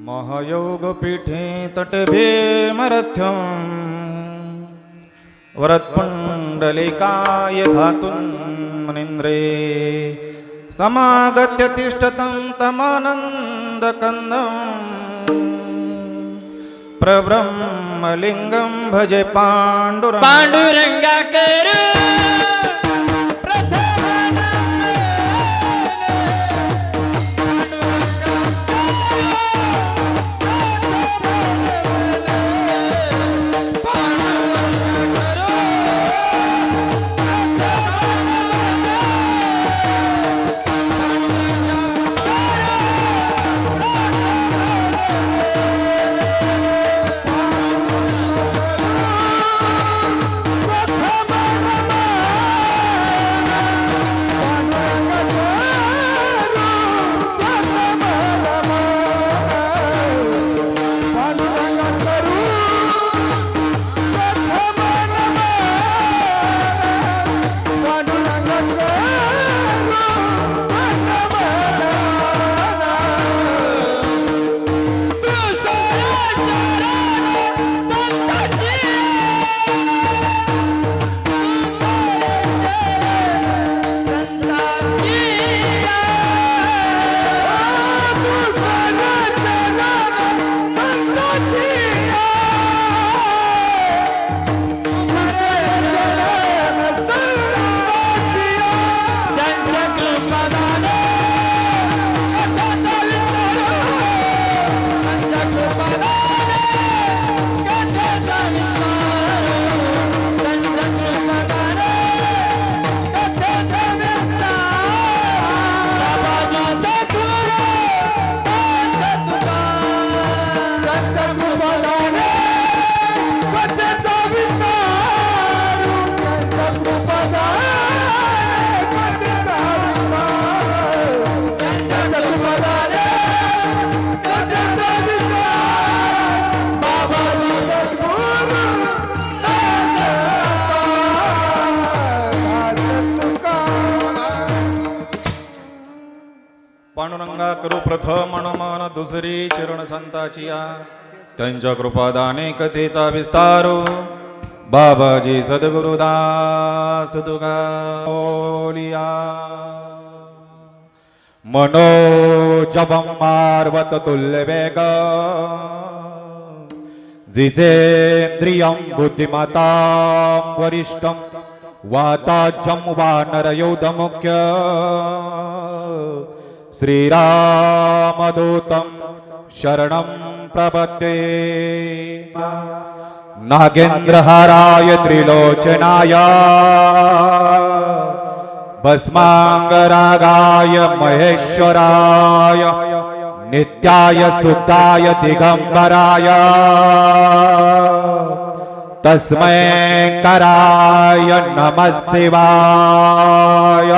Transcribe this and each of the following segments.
महायोगपीठे तटभे मरथ्यं वरत्पुण्डलिकाय धातुन्मनिन्द्रे समागत्य तिष्ठतं तमानन्दकन्दं प्रब्रह्मलिङ्गं भजे पाण्डुरङ्गाकर पांडुरंगा करू प्रथम मन दुसरी चरण संताची त्यांच्या कृपादाने कथेचा विस्तारो बाबाजी सद्गुरुदास तुगालिया मनोजवं मार्वत तुल्य वेग जिजेन्द्रियं बुद्धिमतां वरिष्ठं वाताज्यं वानरयोधमुख्य श्रीरामदूतं शरणं प्रपद्ये नागेन्द्रहाराय त्रिलोचनाय भस्मांगरागाय महेश्वराय नित्याय सुताय दिगंबराय तस्मै कराय नमः शिवाय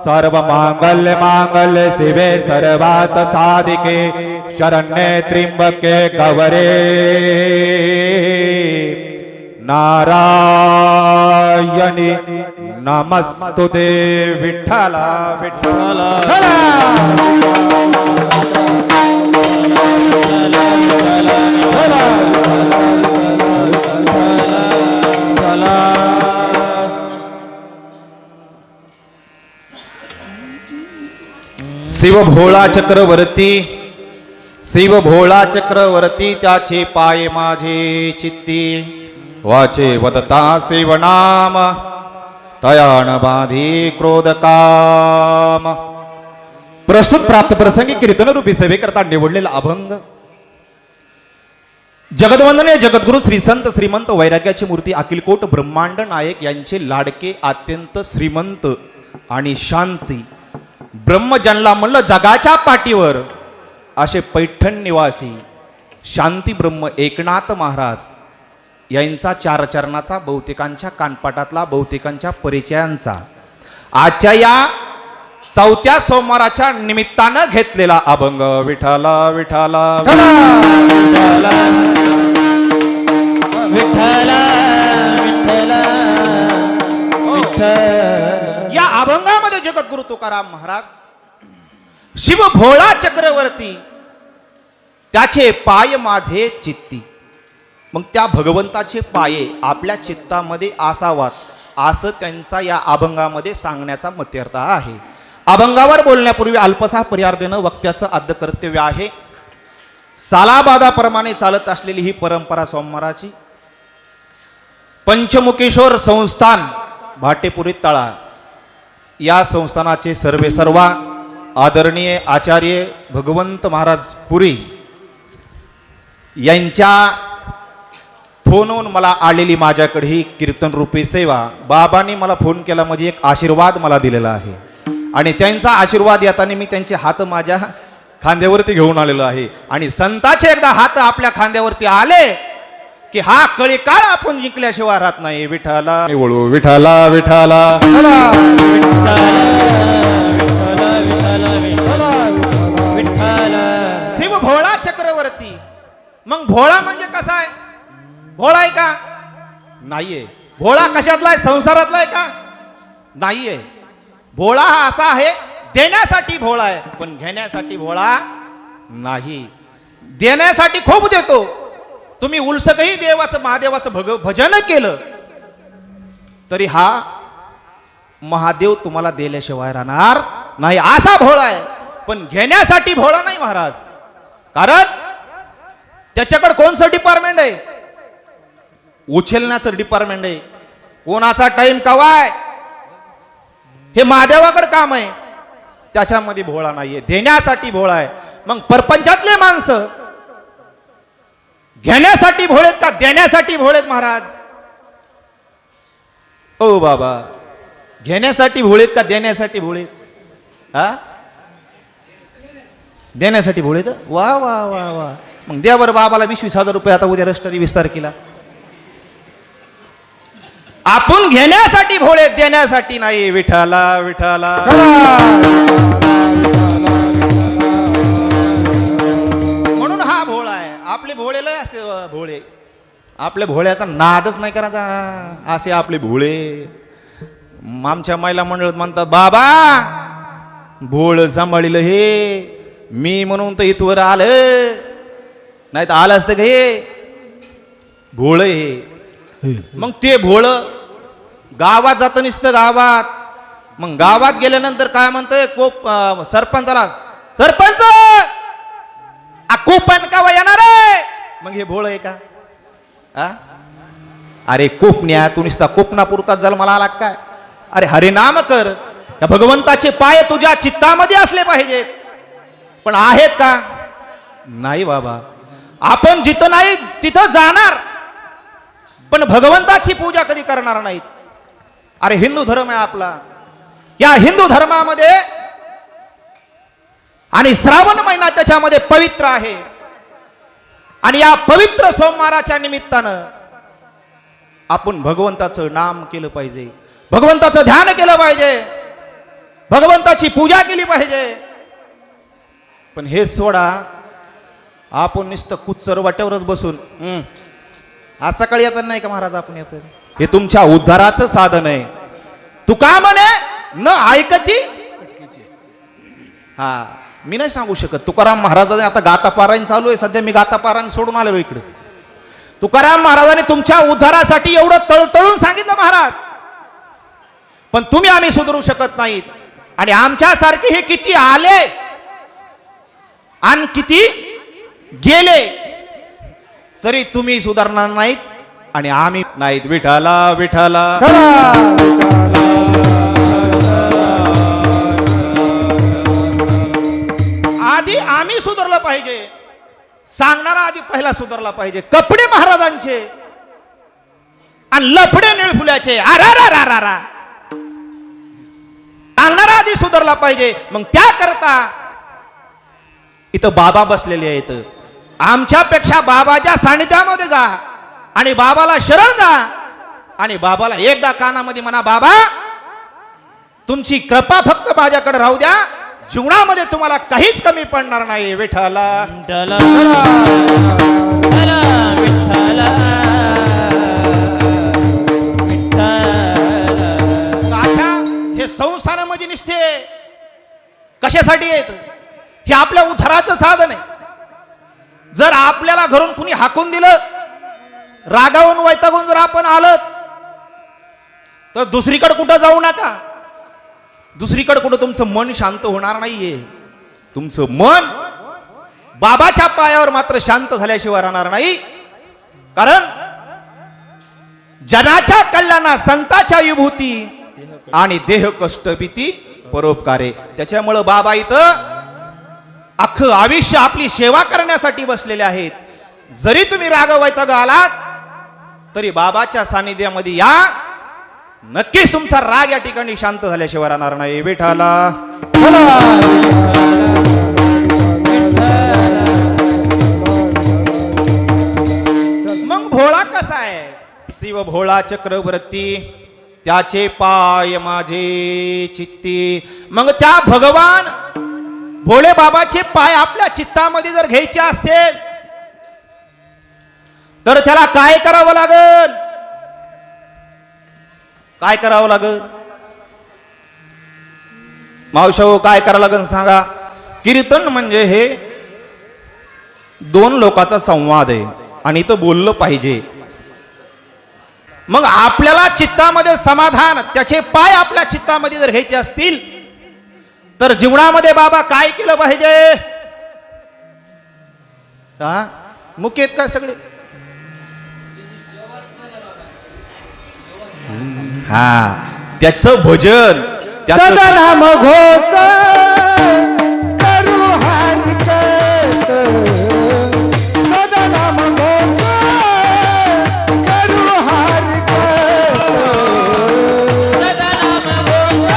सर्वमांगल्य मांगल्य शिवे सर्वार्थ साधिके शरण्ये त्र्यंबके गौरी नारायणी नमस्तुते विठ्ठला विठ्ठला शिव भोळा चक्रवर्ती त्याचे पाय माझे चित्ती वाचे वदता शिवनाम तयान बाधी क्रोध काम प्रस्तुत प्राप्त प्रसंगी कीर्तन रूपी सेवेकरता निवडलेला अभंग जगदवंदनीय जगद्गुरु श्री संत श्रीमंत वैराग्याची मूर्ती अखिलकोट ब्रह्मांड नायक यांचे लाडके अत्यंत श्रीमंत आणि शांती ब्रह्मजनला म्हणलं जगाच्या पाठीवर असे पैठण निवासी शांती ब्रह्म एकनाथ महाराज यांचा चार चरणाचा बहुतेकांच्या कानपाटातला बहुतेकांच्या परिचयांचा आजच्या या चौथ्या सोमवाराच्या निमित्तानं घेतलेला अभंग विठाला विठाला विठ्ठला विठ्ठला विठ्ठला. या अभंगामध्ये जगद्गुरु तुकाराम महाराज शिव भोळा चक्रवर्ती त्याचे पाय माझे चित्ती. मग त्या भगवंताचे पाये आपल्या चित्तामध्ये असावात असं त्यांचा या अभंगामध्ये सांगण्याचा मत्यर्थ आहे. अभंगावर बोलण्यापूर्वी अल्पसा पर्याय देणं वक्त्याचं आद्य कर्तव्य आहे. सालाबादाप्रमाणे चालत असलेली ही परंपरा सोमवाराची पंचमुखेश्वर संस्थान भाटेपुरी तळा या संस्थानाचे सर्वे सर्वा आदरणीय आचार्य भगवंत महाराज पुरी यांच्या फोनवरून मला आलेली माझ्याकडे ही कीर्तन रूपी सेवा बाबांनी मला फोन केला म्हणजे एक आशीर्वाद मला दिलेला आहे आणि त्यांचा आशीर्वाद येताना मी त्यांचे हात माझ्या खांद्यावरती घेऊन आलेलो आहे आणि संतांचे एकदा हात आपल्या खांद्यावरती आले की हा कळी काळ आपण जिंकल्याशिवाय राहत नाही. विठाला वळू विठाला विठाला शिव भोळा चक्रवर्ती. मग भोळा म्हणजे कसा आहे? भोळा आहे का? नाहीये. भोळा कशातला आहे? संसारातला आहे का? नाहीये. भोळा हा असा आहे देण्यासाठी भोळा आहे पण घेण्यासाठी भोळा नाही. देण्यासाठी खूप देतो. तुम्ही उलसकही देवाचं महादेवाचं भजन केलं तरी हा महादेव तुम्हाला दिल्याशिवाय राहणार नाही असा भोळा आहे. पण घेण्यासाठी भोळा नाही महाराज. कारण त्याच्याकडे कोणचं डिपार्टमेंट आहे? उचलण्याचं डिपार्टमेंट आहे. कोणाचा टाइम कवाय हे महादेवाकडे काम आहे. त्याच्यामध्ये भोळा नाहीये. देण्यासाठी भोळा आहे. मग परपंचातले माणसं घेण्यासाठी भोळेत का देण्यासाठी भोळेत महाराज? ओ बाबा, घेण्यासाठी भोळेत का देण्यासाठी भोळेत? हा, देण्यासाठी भोळेत. वा वा वा वा. मग द्या बरं बाबाला 20,000 रुपये आता उद्या रजिस्ट्री विस्तार केला. आपण घेण्यासाठी भोळे देण्यासाठी नाही. विठाला विठाला म्हणून हा भोळा आहे. आपले भोळे लय असते भोळे. आपल्या भोळ्याचा नादच नाही करायचा. असे आपले भोळे आमच्या महिला मंडळात म्हणतात बाबा भोळ सांभाळलं हे मी म्हणून तर इथवर आलं नाही तर आलं असतं का हे भोळ हे. मग ते भोळ गावात जात नसतं. गावात मग गावात गेल्यानंतर काय म्हणतंय कोप सरपंचाला सरपंच कोपन का येणार आहे? मग हे भोळ आहे का? अरे कोपण्या तू नुसता कोपनापुरताच जन्माला आला काय? अरे हरिनाम कर. या भगवंताचे पाय तुझ्या चित्तामध्ये असले पाहिजेत. पण आहेत का? नाही बाबा. आपण जिथं नाही तिथं जाणार पण भगवंताची पूजा कधी करणार नाहीत. अरे हिंदू धर्म आहे आपला. या हिंदू धर्मामध्ये आणि श्रावण महिना त्याच्यामध्ये पवित्र आहे आणि या पवित्र सोमवाराच्या निमित्तानं आपण भगवंताचं नाम केलं पाहिजे. भगवंताचं ध्यान केलं पाहिजे. भगवंताची पूजा केली पाहिजे. पण हे सोडा आपण नुसतं कुच्चर वाट्यावरच बसून आज सकाळी येतात नाही का महाराज? आपण येतो हे तुमच्या उद्धाराचं साधन आहे. तू का म्हणे न ऐकती? हा, मी नाही सांगू शकत. तुकाराम महाराजांनी आता गाता पारायण चालू आहे सध्या. मी गाता पारायण सोडून आलेलो इकडे. तुकाराम महाराजांनी तुमच्या उद्धारासाठी एवढं तळतळून सांगितलं महाराज. पण तुम्ही आम्ही सुधरू शकत नाहीत. आणि आमच्यासारखे हे किती आले आणि किती गेले तरी तुम्ही सुधारणार नाहीत आणि आम्ही नाहीत. विठाला विठाला पाहिजे, सांगणारा आधी पहिला सुधारला पाहिजे. कपडे महाराजांचे आणि लफडे निळफुल्याचे, आरा सांगणारा आधी सुधारला पाहिजे. मग त्याकरता इथं बाबा बसलेले आहेत. आमच्यापेक्षा बाबाच्या सानिध्यामध्ये जा आणि बाबाला शरण जा आणि बाबाला एकदा कानामध्ये म्हणा, बाबा तुमची कृपा फक्त माझ्याकडे राहू द्या, जीवनामध्ये तुम्हाला काहीच कमी पडणार नाही. विठ्ठला विठ्ठला विठ्ठला अशा हे संस्थानामध्ये निसते कशासाठी येत? हे आपल्या उद्धाराचं साधन आहे. जर आपल्याला घरून कुणी हाकून दिलं, रागावून वैतागून जर आपण आलं, तर दुसरीकडे कुठं जाऊ नका. दुसरीकडे कुठं तुमचं मन शांत होणार नाहीये. तुमचं मन बाबाच्या पायावर मात्र शांत झाल्याशिवाय राहणार नाही. कारण जनाच्या कल्याणा संताच्या विभूती आणि देह कष्ट भीती परोपकारे. त्याच्यामुळं बाबा इथं अख्खं आयुष्य आपली सेवा करण्यासाठी बसलेले आहेत. जरी तुम्ही राग वैताग आलात तरी बाबाच्या सानिध्यामध्ये या, नक्कीच तुमचा राग या ठिकाणी शांत झाल्याशिवाय राहणार नाही. विठ्ठला मग भोळा कसा आहे? शिव भोळा चक्रवर्ती, त्याचे पाय माझे चित्ती. मग त्या भगवान भोळे बाबाचे पाय आपल्या चित्तामध्ये जर घ्यायचे असतील तर त्याला काय करावं लागल? काय करावं लागल? मावशाओ काय करावं लागल सांगा? कीर्तन म्हणजे हे दोन लोकांचा संवाद आहे आणि इथं बोललं पाहिजे. मग आपल्याला चित्तामध्ये समाधान, त्याचे पाय आपल्या चित्तामध्ये जर घ्यायचे असतील तर जीवनामध्ये बाबा काय केलं पाहिजे? हा मुख्य आहेत का सगळे? हा त्याचं भजन, सदा नाम घोष करू हरिकत, सदा नाम घोष करू हरिकत, सदा नाम घोष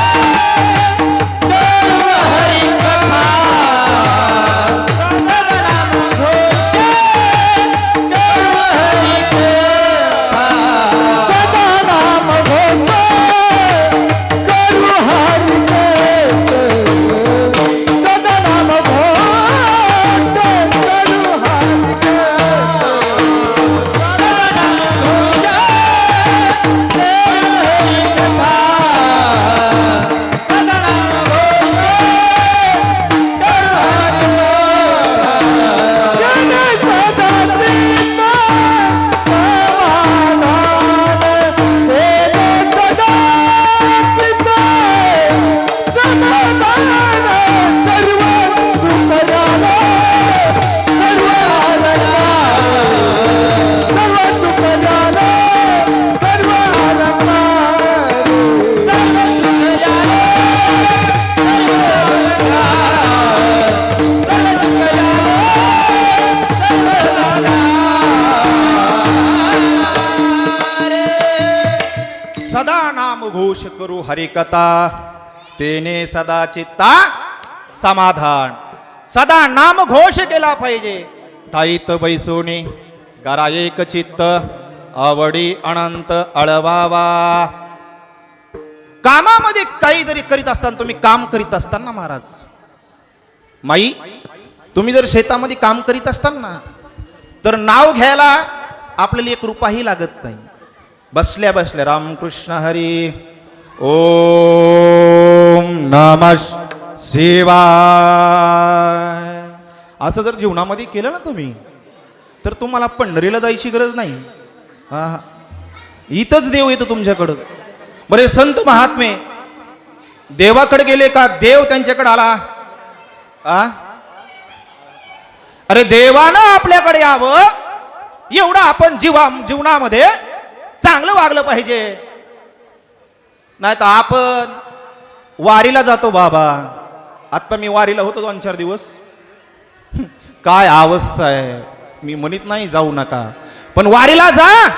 करू हरिकथा, सदा नाम घोष करू हरिकथा, सदा नाम घोष करू हरिकत, सदा नाम घोष करू हरिकत, सदा नाम घोष करू हरिकथा, सदा नाम घोष करू हरिकथा, जन सदा चित्त समाधान, वेद सदा चित्त समाधान, सर्व सुख झालं, सर्व अलंकार, सर्व सुख झालं, सर्व अलंकार, सर्व सुख झालं, सर्व अलंकार, सर्व सुख झालं, सर्व अलंकार. सदा नाम घोष करू हरिकथा, तेने सदा चित्ता समाधान. सदा नाम घोष केला पाहिजे. ताईत बैसोनी करा एक चित्त, आवडी अनंत अळवावा. कामामध्ये काहीतरी करीत असताना, तुम्ही काम करीत असताना महाराज माई, तुम्ही जर शेतामध्ये काम करीत असताना तर नाव घ्यायला आपल्याला एक रुपयाही लागत नाही. बसल्या बसल्या रामकृष्ण हरी ओम नमः शिवाय असं जर जीवनामध्ये केलं ना तुम्ही, तर तुम्हाला पंढरीला जायची गरज नाही. हा इथंच देव येतो तुमच्याकडं. बरे संत महात्मे देवाकडे गेले का देव त्यांच्याकडे आला? अरे देवानं आपल्याकडे यावं एवढं आपण जीवनामध्ये चांगलं वागलं पाहिजे. नाही तर आपण वारीला जातो बाबा. आता मी वारीला होतो 2-4 दिवस. काय अवस्था आहे. मी म्हणत नाही जाऊ नका, पण वारीला जा,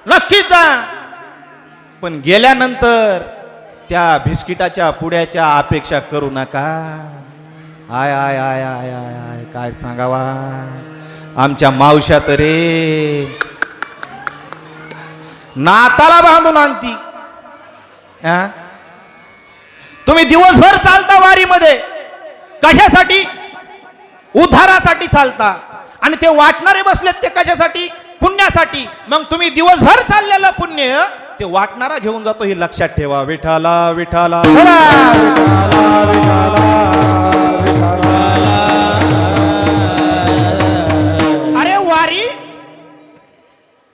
नक्कीच जा. पण गेल्यानंतर त्या बिस्किटाच्या पुड्याच्या अपेक्षा करू नका. I I I I I I काय सांगावा आमच्या मावश्या तरी नाताला बांधून आणती. तुम्ही दिवसभर चालता वारीमध्ये, कशासाठी? उद्धारासाठी चालता. आणि ते वाटणारे बसलेत ते कशासाठी? पुण्यासाठी. मग तुम्ही दिवसभर चाललेलं पुण्य ते वाटणारा घेऊन जातो हे लक्षात ठेवा. विठाला विठाला अरे वारी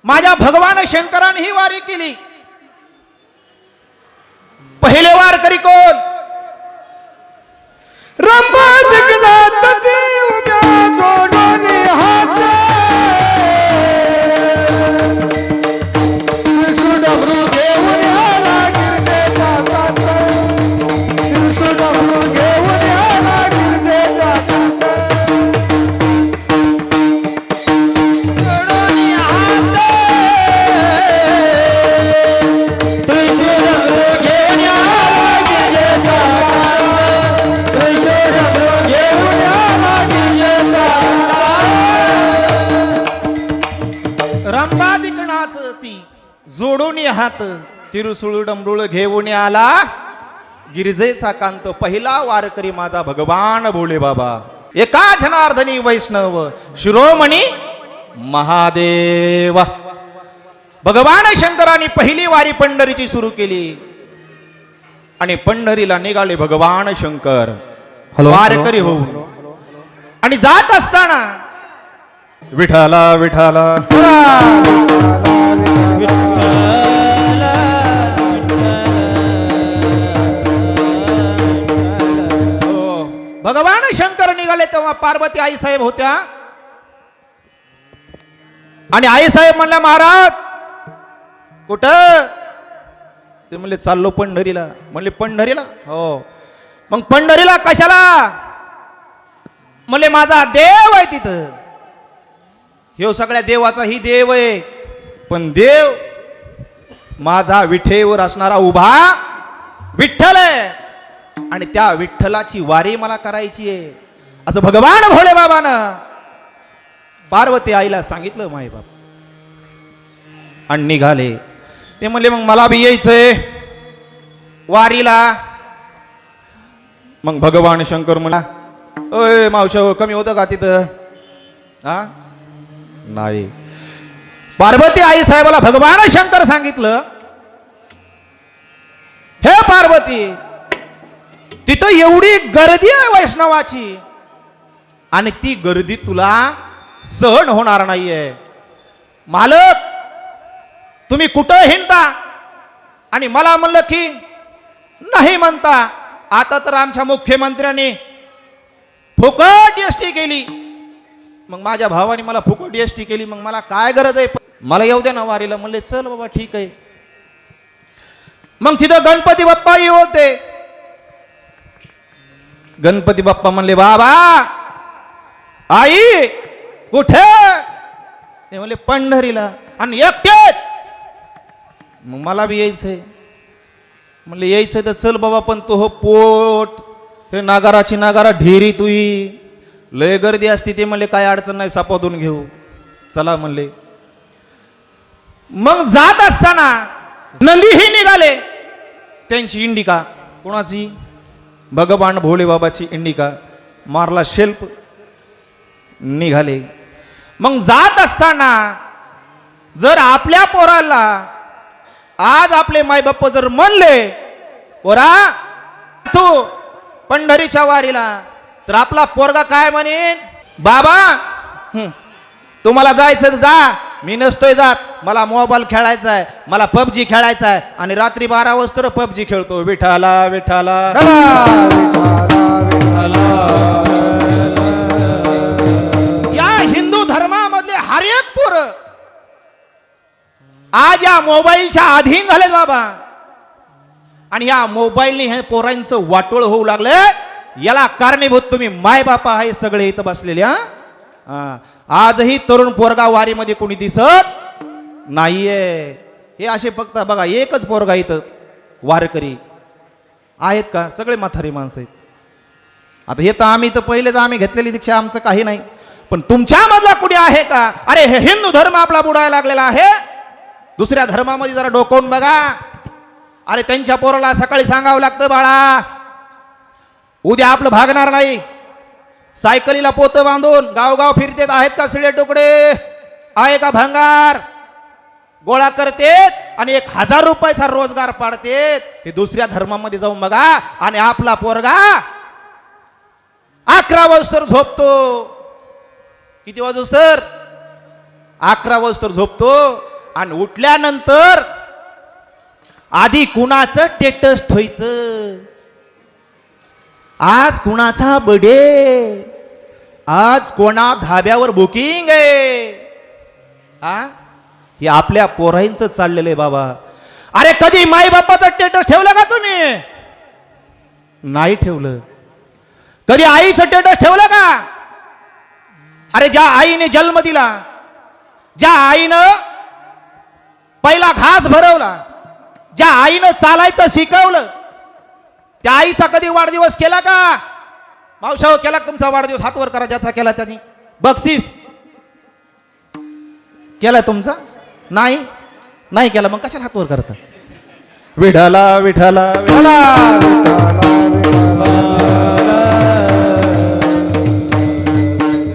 माझ्या भगवान शंकराने ही वारी केली. पहिले वारकरी कोण? रंभा दिग्नाच उभ्या जोडून हात, त्रिशूळडमरू घेऊन आला गिरजेच्या तात, त्रिशूळडमरू घेऊन आला गिरजेच्या तात. जोडून हात, त्रिशूळडमरू घेऊन आला गिरजेच्या रंभादिकणाच ती जोडून हात, तिरुसुळ डमरुळ घेऊन आला गिरिजेचा कांत. पहिला वारकरी माझा भगवान भोले बाबा, एका जनार्दनी वैष्णव शिरोमणी महादेवा. भगवान शंकरांनी पहिली वारी पंढरीची सुरू केली आणि पंढरीला निघाले भगवान शंकर वारकरी होऊन. आणि जात असताना विठाला विठाला भगवान शंकर निघाले तेव्हा पार्वती आई साहेब होत्या. आणि आई साहेब म्हणल्या महाराज कुठं? ते म्हणले चाललो पंढरीला. म्हणले पंढरीला? हो. मग पंढरीला कशाला? म्हणले माझा देव आहे तिथं. हे सगळ्या देवाचा ही देव आहे, पण देव माझा विठेवर असणारा उभा विठ्ठल आहे आणि त्या विठ्ठलाची वारी मला करायची आहे असं भगवान भोले बाबानं पार्वती आईला सांगितलं. माय बाप आणि निघाले. ते म्हणले मग मला बी यायचंय वारीला. मग भगवान शंकर म्हणला ओय मावशा कमी होतं का तिथं? हा नाही. पार्वती आई साहेबाला भगवान शंकर सांगितलं हे पार्वती तिथं एवढी गर्दी आहे वैष्णवाची आणि ती गर्दी तुला सहन होणार नाहीये. मालक तुम्ही कुठं हिंडता? आणि मला म्हणलं की नाही म्हणता. आता तर आमच्या मुख्यमंत्र्यांनी फुकट एसटी केली. मग माझ्या भावाने मला फुकट एसटी केली, मग मला काय गरज आहे? मला येऊ द्या ना वारीला. म्हणले चल बाबा ठीक आहे. मग तिथं गणपती बाप्पा होते. गणपती बाप्पा म्हणले बाबा आई कुठे? ते म्हणले पंढरीला. आणि एकटेच? मग मला बी यायचंय. म्हणले यायचंय तर चल बाबा, पण तो हो पोट हे नागाराची नागारा ढेरी तुई लय गर्दी असती. ते म्हणले काय अडचण नाही सापादून घेऊ चला म्हणले. मग जात असताना नंदीही निघाले. त्यांची इंडिका कोणाची? भगवान भोले बाबाची इंडिका. मारला शेल्प निघाले. मग जात असताना जर आपल्या पोराला आज आपले मायबाप जर म्हणले पोरा तू पंढरीच्या वारीला, तर आपला पोरगा काय म्हणेन? बाबा तुम्हाला जायचं तर जा, मी नसतोय जात. मला मोबाईल खेळायचा आहे, मला पबजी खेळायचा आहे आणि रात्री 12 वाजता पबजी खेळतो. विठाला विठाला या हिंदू धर्मामधले हर एक पोर आज या मोबाईलच्या अधीन झाले बाबा. आणि या मोबाईलने हे पोरांचं वाटोळ होऊ लागले. याला कारणीभूत तुम्ही माय बापा आहे सगळे इथं बसलेले. हा आजही तरुण पोरगा वारीमध्ये कोणी दिसत नाहीये. हे असे फक्त बघा एकच पोरगा इथं वारकरी आहेत का, सगळे म्हातारी माणसं आहेत. आता हे तर आम्ही तर पहिले तर आम्ही घेतलेली दीक्षा आमचं काही नाही, पण तुमच्यामधला कुणी आहे का? अरे हे हिंदू धर्म आपला बुडायला लागलेला आहे. दुसऱ्या धर्मामध्ये जरा डोकावून बघा. अरे त्यांच्या पोराला सकाळी सांगावं लागतं बाळा उद्या आपलं भागणार नाही. सायकलीला पोतं बांधून गावगाव फिरतेत. आहेत का शिळे तुकडे, आहे का भंगार गोळा करतेत आणि 1000 रुपयाचा रोजगार पाडतेत. हे दुसऱ्या धर्मामध्ये जाऊन बघा. आणि आपला पोरगा 11 वाजता झोपतो. किती वाजता? 11 वाजता झोपतो. आणि उठल्यानंतर आधी कुणाचं टेटस ठेवायचं, आज कुणाचा बर्थडे, आज कोणा धाब्यावर बुकिंग आहे. हे आपल्या पोरांचं चाललेलं आहे बाबा. अरे कधी माई बापाचं टेटस ठेवलं का तुम्ही? नाही ठेवलं. कधी आईचं टेटस ठेवलं का? अरे ज्या आईने जन्म दिला, ज्या आईनं पहिला घास भरवला, ज्या आईनं चालायचं शिकवलं, त्या आईचा कधी वाढदिवस केला का? मावशाव केला तुमचा वाढदिवस? हातवर करा ज्याचा केला त्यांनी. बक्षीस केला तुमचा? नाही नाही केला. मग कशाला हातवर करता? विठाला विठाला विठाला.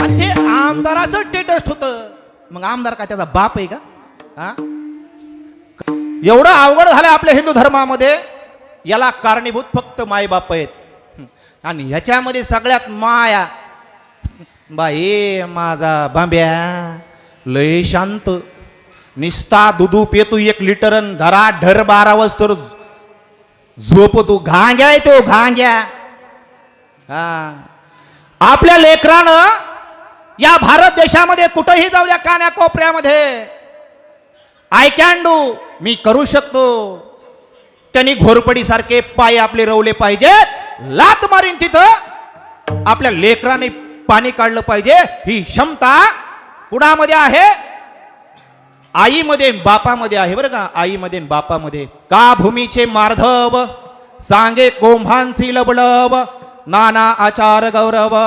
ते आमदाराचं टेटस्ट होतं. मग आमदार का त्याचा बाप आहे का? हा एवढं अवघड झालं आपल्या हिंदू धर्मामध्ये. याला कारणीभूत फक्त माय बाप आहेत. आणि ह्याच्यामध्ये सगळ्यात माया बाई माझा बांब्या लय शांत, निस्ता दुधू पेतू 1 लिटर धरा ढर 12 वाजता झोपतो. घांग्या आहे तो घांग्या. हा आपल्या लेकरानं या भारत देशामध्ये कुठेही जाऊ द्या, कान्या कोपऱ्यामध्ये आय कॅन डू, मी करू शकतो. त्यांनी घोरपडी सारखे पाय आपले रवले पाहिजे. लात मारीन तिथं आपल्या लेकराने पाणी काढलं पाहिजे. ही क्षमता कुणामध्ये आहे? आईमध्ये बापामध्ये आहे बरं का. आईमध्ये बापामध्ये. का भूमीचे मार्धव सांगे कोंभांसी लबलब, नाना आचार गौरव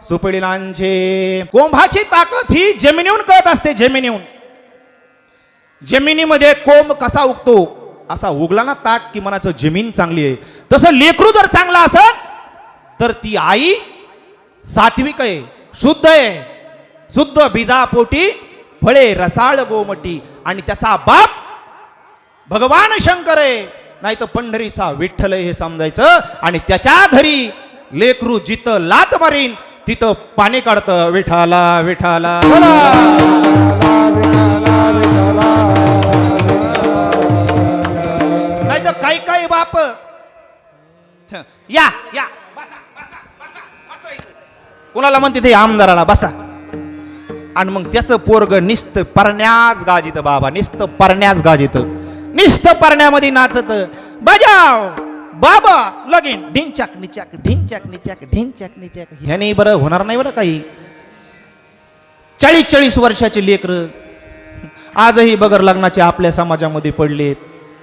सुपिळीनांचे. कोंभाची ताकद ही जमिनीहून कळत असते. जमिनीमध्ये कोंब कसा उगतो, असा उगला ना ताट की मनाचं जमीन चांगली आहे. तसं लेकरू जर चांगला असेल तर ती आई सात्विक आहे, शुद्ध आहे. शुद्ध बीजापोटी फळे रसाळ गोमटी. आणि त्याचा बाप भगवान शंकर आहे, नाही तर पंढरीचा विठ्ठल हे समजायचं. आणि त्याच्या घरी लेकरू जिथं लात मारीन तिथं पाणी काढतं. विठाला विठाला. नाही तर काही काही बाप या या कुणाला म्हणते ते आमदाराला बसा. आणि मग त्याचं पोरग निस्त परण्याच गाजित बाबा, निस्त परण्याच गाजित, निस्त परण्यामध्ये नाचत. बजाव बाबा लगीन ढिंचाक निचाक ढिंचाक निचाक ढिंचाक निचाक. ह्याने बरं होणार नाही बरं काही. 40-40 वर्षाचे लेकर आजही बगर लग्नाचे आपल्या समाजामध्ये पडलेत.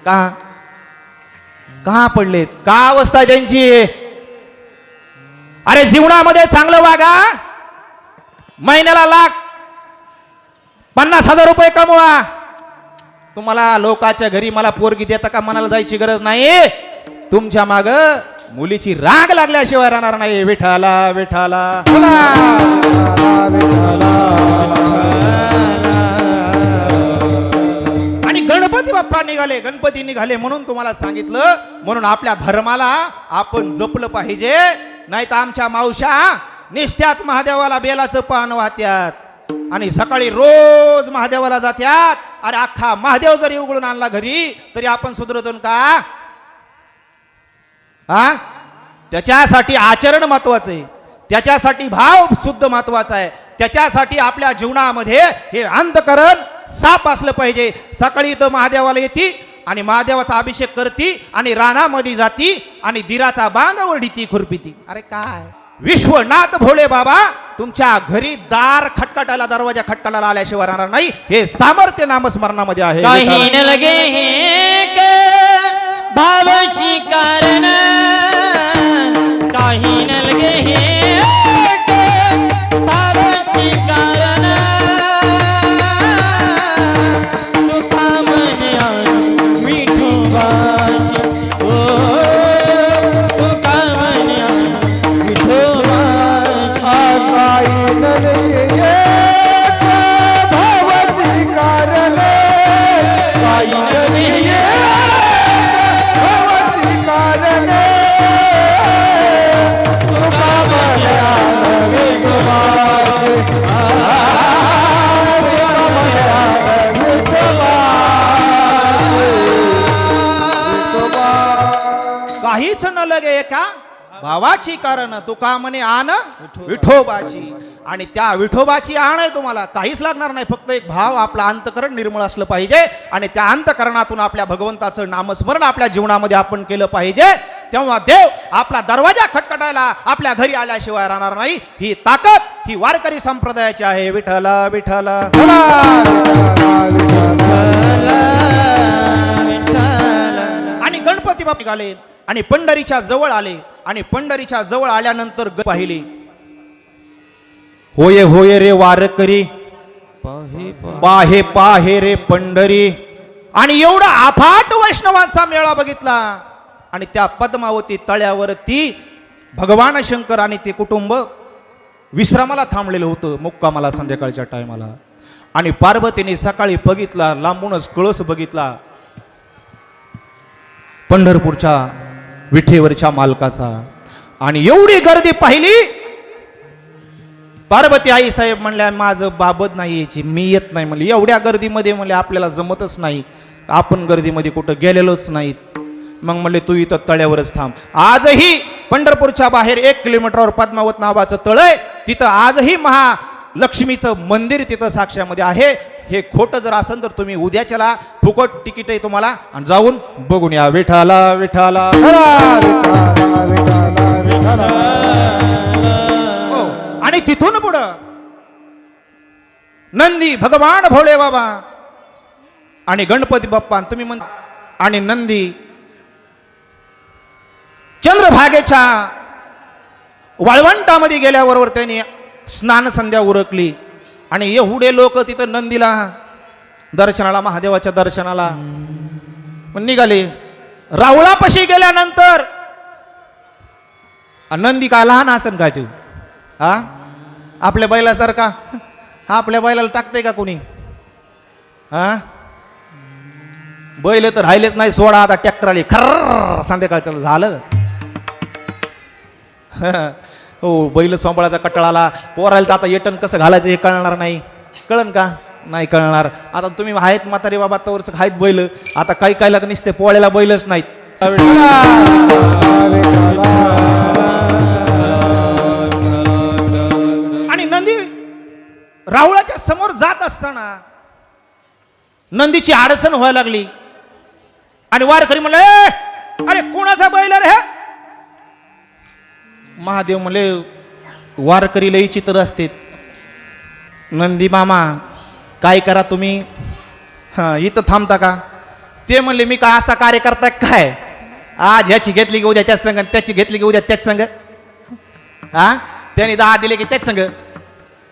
का पडलेत? का अवस्था त्यांची? अरे जीवनामध्ये चांगलं वागा. महिन्याला 1,50,000 रुपये कमवा. तुम्हाला लोकांच्या घरी मला पोरगी देता का मनाला जायची गरज नाही. तुमच्या माग मुलीची राग लागल्याशिवाय राहणार नाही. विठाला विठाला. आणि गणपती बाप्पा निघाले, गणपती निघाले म्हणून तुम्हाला सांगितलं. म्हणून आपल्या धर्माला आपण जपलं पाहिजे. नाही तर आमच्या मावशा निस्त्यात महादेवाला बेलाचं पान वाहत्यात आणि सकाळी रोज महादेवाला जात्यात. अरे अख्खा महादेव जरी उघडून आणला घरी तरी आपण सुधरतो का? त्याच्यासाठी आचरण महत्वाचं आहे. त्याच्यासाठी भाव शुद्ध महत्वाचा आहे. त्याच्यासाठी आपल्या जीवनामध्ये हे अंतकरण साफ असलं पाहिजे. सकाळी तर महादेवाला येते, आणि महादेवाचा अभिषेक करती आणि रानामध्ये जाती आणि दिराचा बांध ओढीती खुरपिती. अरे काय विश्वनाथ भोळे बाबा तुमच्या घरी दार खटखटायला दरवाजा खटखटायला आल्याशिवाय राहणार नाही. हे सामर्थ्य नामस्मरणामध्ये आहे. काही न लगे हे भावाची कारण काही न लगे हे भावाची कारण तुका म्हणे विठोबाची ओ तुका म्हणे विठोबाची काही नये भावाची कारण काही नये भावाची कारण तुका म्हणे विठोबाची काहीच न लगे का भावाची कारण तुका म्हणे आण विठोबाची. आणि त्या विठोबाची आण आहे तुम्हाला काहीच लागणार नाही. फक्त एक भाव आपला अंतकरण निर्मळ असलं पाहिजे आणि त्या अंतकरणातून आपल्या भगवंताचं नामस्मरण आपल्या जीवनामध्ये आपण केलं पाहिजे. तेव्हा देव आपला दरवाजा खटखटायला आपल्या घरी आल्याशिवाय राहणार नाही. ही ताकद ही वारकरी संप्रदायाची आहे. विठ्ठल विठ्ठल आणि गणपती बाप्पा निघाले आणि पंढरीच्या जवळ आले आणि पंढरीच्या जवळ आल्यानंतर पाहिली. होये होये रे वारकरी पाहे पाहे रे पंढरी. आणि एवढा अफाट वैष्णवांचा मेळा बघितला आणि त्या पद्मावती तळ्यावरती भगवान शंकर आणि ते कुटुंब विश्रामाला थांबलेलं होतं मुक्कामाला संध्याकाळच्या टायमाला. आणि पार्वतीने सकाळी बघितला लांबूनच कळस बघितला पंढरपूरच्या विठेवरच्या मालकाचा. आणि एवढी गर्दी पाहिली पार्वती आई साहेब म्हणल्या माझं बाबत नाही यायची मी येत नाही म्हणले. एवढ्या गर्दीमध्ये म्हणले आपल्याला जमतच नाही आपण गर्दीमध्ये कुठं गेलेलोच नाहीत. मग म्हणले तू इथं तळ्यावरच थांब. आजही पंढरपूरच्या बाहेर 1 किलोमीटरवर पद्मावत नावाचं तळ आहे. तिथं आजही महालक्ष्मीचं मंदिर तिथं साक्ष्यामध्ये आहे. हे खोटं जर असेल तर तुम्ही उद्याच्याला फुकट तिकीट आहे तुम्हाला आणि जाऊन बघून या. विठाला विठाला आणि तिथून पुढं नंदी भगवान भोळे बाबा आणि गणपती बाप्पा तुम्ही म्हण आणि नंदी चंद्रभागेच्या वाळवंटामध्ये गेल्याबरोबर त्यांनी स्नान संध्या उरकली. आणि एवढे लोक तिथं नंदीला दर्शनाला महादेवाच्या दर्शनाला निघाले. राहुळापाशी गेल्यानंतर नंदी काय लहान असेल काय तू हा आपल्या बैलासारखा आपल्या बैलाला टाकते का कोणी हा बैल तर राहिलेच नाही. सोडा आता ट्रॅक्टर आली खर्र संध्याकाळचं झालं. हो बैल सांभाळायचा कटाळाला पोरायला तर आता येटन कसं घालायचं हे कळणार नाही. कळन का नाही कळणार. आता तुम्ही आहेत म्हातारे बाबा तवरच आहेत बैल. आता काही कायला तर निसते पोळ्याला बैलच नाहीत. आणि नंदी राहुळाच्या समोर जात असताना नंदीची अडचण व्हायला लागली. आणि वारकरी म्हणले अरे कोणाचा बैल रे. महादेव म्हणले वारकरी लई चित्र असते. नंदी मामा काय करा तुम्ही हां इथं थांबता का. ते म्हणले मी काय असा कार्य करता काय आज ह्याची घेतली की उद्या त्याच संग त्याची घेतली की उद्या त्याच संग. हा त्यांनी 10 दिले की त्याच संग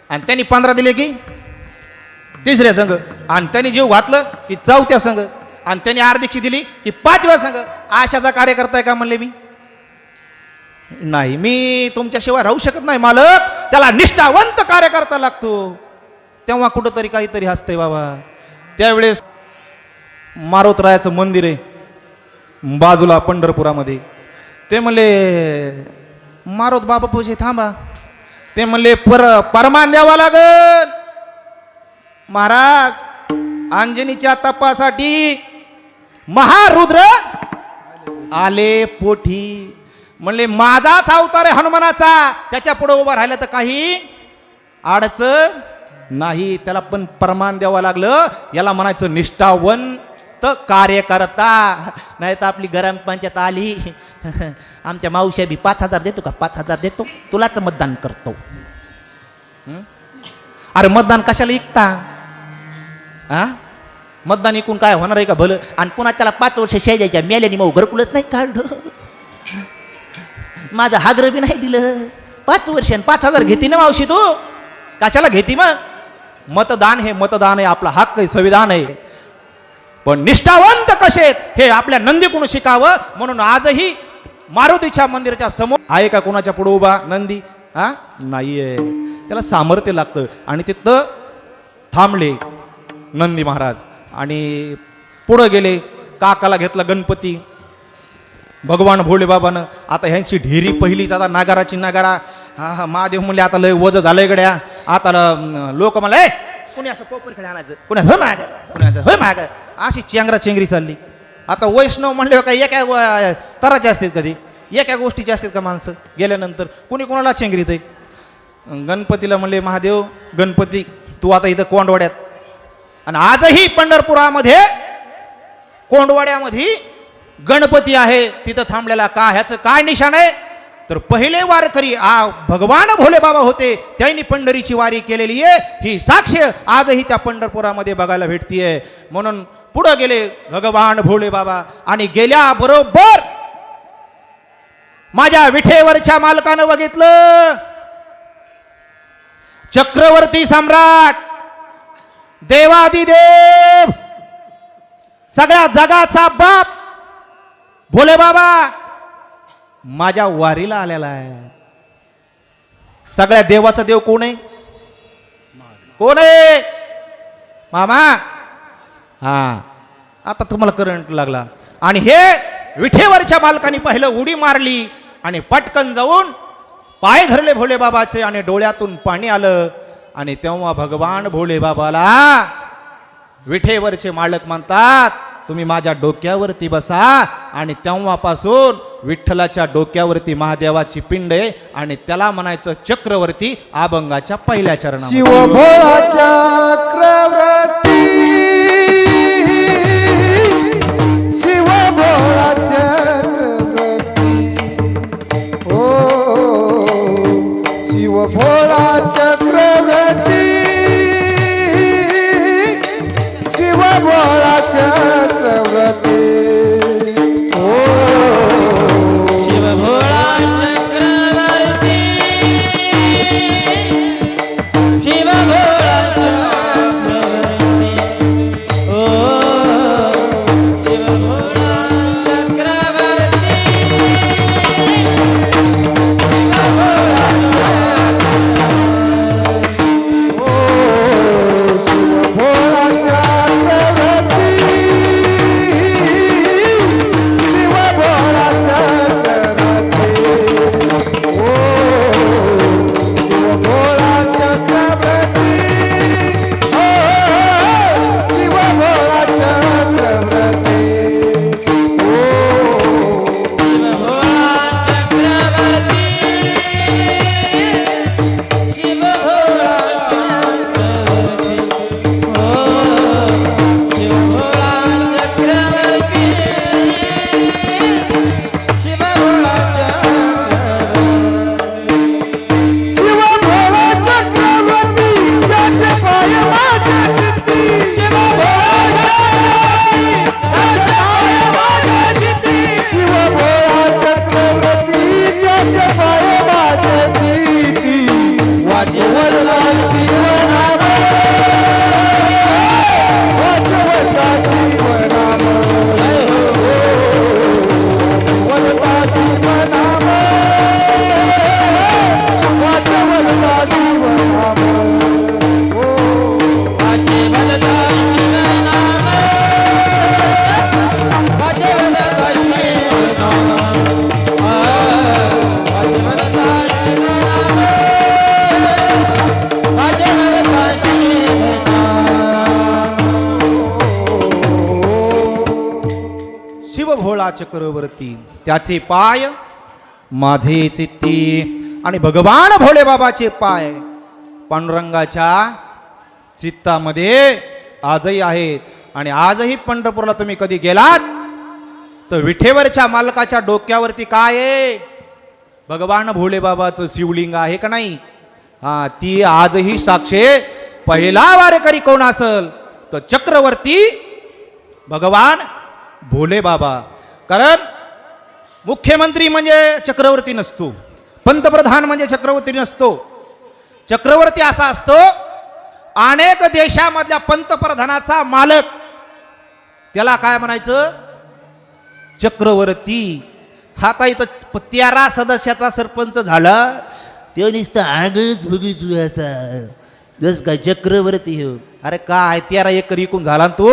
आणि त्यांनी 15 दिले की तिसऱ्या संघ आणि त्यांनी जीव घातलं की 4थ्या संघ आणि त्यांनी अर्धीक्षी दिली की 5व्या संघ. आशाचा कार्य करताय का म्हणले मी नाही. मी तुमच्याशिवाय राहू शकत नाही मालक. त्याला निष्ठावंत कार्य करता लागतो. तेव्हा कुठंतरी काहीतरी हसतंय बाबा. त्यावेळेस मारोतरायाचं मंदिर आहे बाजूला पंढरपुरामध्ये. ते म्हणले मारोत बाबा पूजे थांबा. ते म्हणले परमान द्यावा लागल महाराज. अंजनीच्या तपासाठी महारुद्र आले पोठी. म्हणले माझाच अवतार आहे हनुमानाचा. त्याच्या पुढे उभा राहिलं तर काही अडचण नाही. त्याला पण परमान द्यावं लागलं. याला म्हणायचं निष्ठावंत तर कार्यकर्ता. नाही तर आपली गरम पंचायत आली आमच्या मावश्या बी 5,000 देतो का, 5,000 देतो, तुलाच मतदान करतो. अरे मतदान कशाला ऐकता? हा, मतदान ऐकून काय होणार आहे का भलं? आणि पुन्हा त्याला 5 वर्ष शेजायच्या मेल्याने मग घरकुलच नाही काढलं, माझं हागर बी नाही दिलं. 5 वर्ष 5,000 घेते ना मावशी तू, कशाला घेते मग? मतदान हे मतदान आहे, आपला हक्क आहे, संविधान आहे. पण निष्ठावंत कसे आहेत हे आपल्या नंदीकडून शिकावं. म्हणून आजही मारुतीच्या मंदिराच्या समोर आहे का कोणाच्या पुढे उभा नंदी? हा, नाहीये. त्याला सामर्थ्य लागतं. आणि तिथं थांबले नंदी महाराज आणि पुढं गेले. काकाला घेतला गणपती, भगवान भोले बाबानं. आता ह्यांची ढेरी पहिलीच, आता नागाराची नागारा. हा महादेव म्हणले आता लय वज झालंय गड्या. आता लोक मला कुणी असं कोपर खेळ आणायचं, कुणा होय माग, कुणाचं होय माग, अशी चेंगरा चेंगरी चालली. आता वैष्णव म्हणले काय एका तराचे असतात, कधी एका गोष्टीचे असतात का माणसं? गेल्यानंतर कुणी कोणाला चेंगरीत आहे. गणपतीला म्हणले महादेव गणपती तू आता इथं कोंडवाड्यात. आणि आजही पंढरपुरामध्ये कोंडवाड्यामध्ये गणपती आहे, तिथं थांबलेला. का ह्याचं काय निशाण आहे? तर पहिले वारकरी भगवान भोले बाबा होते, त्यांनी पंढरीची वारी केलेली आहे. ही साक्ष आजही त्या पंढरपुरामध्ये बघायला भेटतीये. म्हणून पुढे गेले भगवान भोले बाबा आणि गेल्याबरोबर माझ्या विठेवरच्या मालकानं बघितलं. चक्रवर्ती सम्राट, देवादिदेव, सगळ्या जगाचा बाप भोले बाबा माझ्या वारीला आलेला आहे. सगळ्या देवाचा देव कोण आहे? कोण आहे? मामा. हा, आता तुम्हाला करंट लागला. आणि हे विठेवरच्या मालकाने पहिलं उडी मारली आणि पटकन जाऊन पाय धरले भोले बाबाचे आणि डोळ्यातून पाणी आलं. आणि तेव्हा भगवान भोले बाबाला विठेवरचे मालक म्हणतात, तुम्ही माझ्या डोक्यावरती बसा. आणि तेव्हापासून विठ्ठलाच्या डोक्यावरती महादेवाची पिंड आहे आणि त्याला म्हणायचं चक्रवर्ती अभंगाच्या पहिल्या चरणात. शिव भोळा चक्रवर्ती, शिव भोळा चक्रवर्ती, ओ शिव भोळा चक्रवर्ती, शिव भोळा चक्रवर्ती, ओ शिव भोळा चक्रवर्ती, शिव भोळा चक्रवर्ती, ओ शिव भोळा चक्रवर्ती, शिव भोळा शिव भोळा चक्रवर्ती, शिव भोळा चक्रवर्ती, ओ शिव भोळा चक्रवर्ती, ओ शिव भोळा चक्रवर्ती, शिव भोळा चक्रवर्ती, त्याचे पाय माझ्या चित्ती, शिव भोळा चक्रवर्ती, शिव भोळा चक्रवर्ती, त्याचे पाय माझ्या चित्ती, वाचवला शिवनाम, वाचवला शिवनाम, वाचवला शिवनाम, वाचवला शिवनाम, शिव भोळा चक्रवर्ती, त्याचे पाय माझे चित्ती. आणि भगवान भोले बाबाचे पाय पांडुरंगाच्या चित्तामध्ये आजही आहेत. आणि आजही पंढरपूरला तुम्ही कधी गेलात तर विठेवरच्या मालकाच्या डोक्यावरती काय आहे? भगवान भोले बाबाचं शिवलिंग आहे का नाही? हा, ती आजही साक्षे. पहिला वारकरी कोण असल तर चक्रवर्ती भगवान भोले बाबा. कारण मुख्यमंत्री म्हणजे चक्रवर्ती नसतो, पंतप्रधान म्हणजे चक्रवर्ती नसतो. चक्रवर्ती असा असतो अनेक देशामधल्या पंतप्रधानाचा मालक. त्याला काय म्हणायचं? चक्रवर्ती. हा आता इथं 13 सदस्याचा सरपंच झाला, तो नुसतं आगच बघू तू असा जस काय चक्रवर्ती हो. अरे काय 13 एकर इकून झाला ना तू.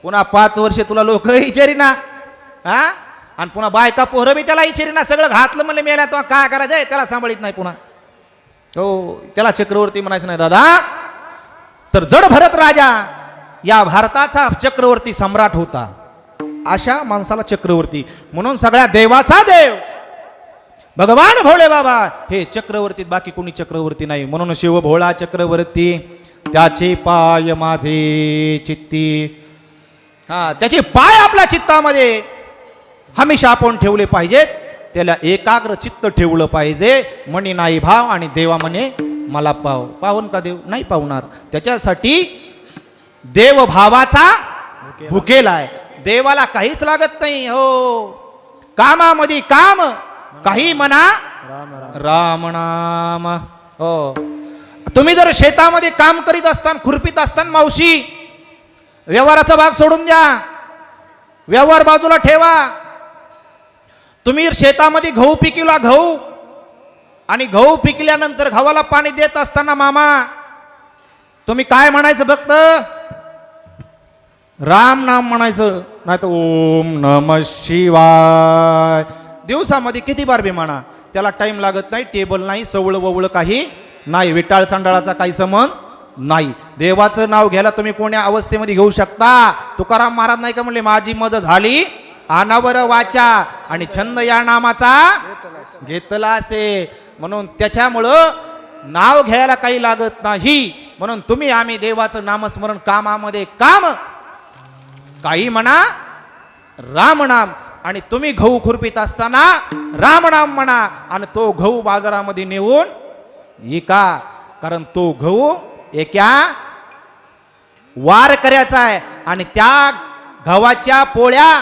पुन्हा 5 वर्ष तुला लोक विचारी ना, हा, आणि पुन्हा बायका पोरं बी त्याला विचारी ना. सगळं घातलं म्हणले मेला तो काय करायचंय, त्याला सांभाळीत नाही पुन्हा. हो, त्याला चक्रवर्ती म्हणायचं नाही दादा. तर जड भरत राजा या भारताचा चक्रवर्ती सम्राट होता. अशा माणसाला चक्रवर्ती म्हणून सगळ्या देवाचा देव भगवान भोले बाबा हे चक्रवर्तीत, बाकी कोणी चक्रवर्ती नाही. म्हणून शिव भोळा चक्रवर्ती त्याचे पाय माझे चित्ती. हा, त्याचे पाय आपल्या चित्तामध्ये हमेशा आपण ठेवले पाहिजेत. त्याला एकाग्र चित्त ठेवलं पाहिजे. मनी नाही भाव आणि देवा म्हणे मला पाव. पाहून का देव नाही पावणार? त्याच्यासाठी देव भावाचा भुकेला आहे. देवाला काहीच लागत नाही. हो, कामामध्ये काम काही म्हणा राम नाम. हो, तुम्ही जर शेतामध्ये काम करीत असताना, खुरपीत असताना मावशी, व्यवहाराचा भाग सोडून द्या, व्यवहार बाजूला ठेवा. तुम्ही शेतामध्ये गहू पिकवला, गहू, आणि गहू पिकल्यानंतर गव्हाला पाणी देत असताना मामा तुम्ही काय म्हणायचं? फक्त राम नाम म्हणायचं, नाही तर ओम नमः शिवाय. दिवसामध्ये किती बार बी म्हणा, त्याला टाइम लागत नाही. टेबल नाही, सवळ ववळ काही नाही, विटाळ चांडाळाचा काही संबंध नाही. देवाचं नाव घ्यायला तुम्ही कोण्या अवस्थेमध्ये घेऊ शकता. तुकाराम महाराज नाही का म्हणले, माझी मज झाली अनावर वाचा आणि छंद या नामाचा घेतला असे. म्हणून त्याच्यामुळं नाव घ्यायला काही लागत नाही. म्हणून तुम्ही आम्ही देवाचं नामस्मरण, कामामध्ये काम, काही म्हणा राम नाम. आणि तुम्ही गहू खुरपीत असताना राम नाम म्हणा आणि तो गहू बाजारामध्ये नेऊन विका. कारण तो गहू एका वारकऱ्याचा आहे आणि त्या गव्हाच्या पोळ्या,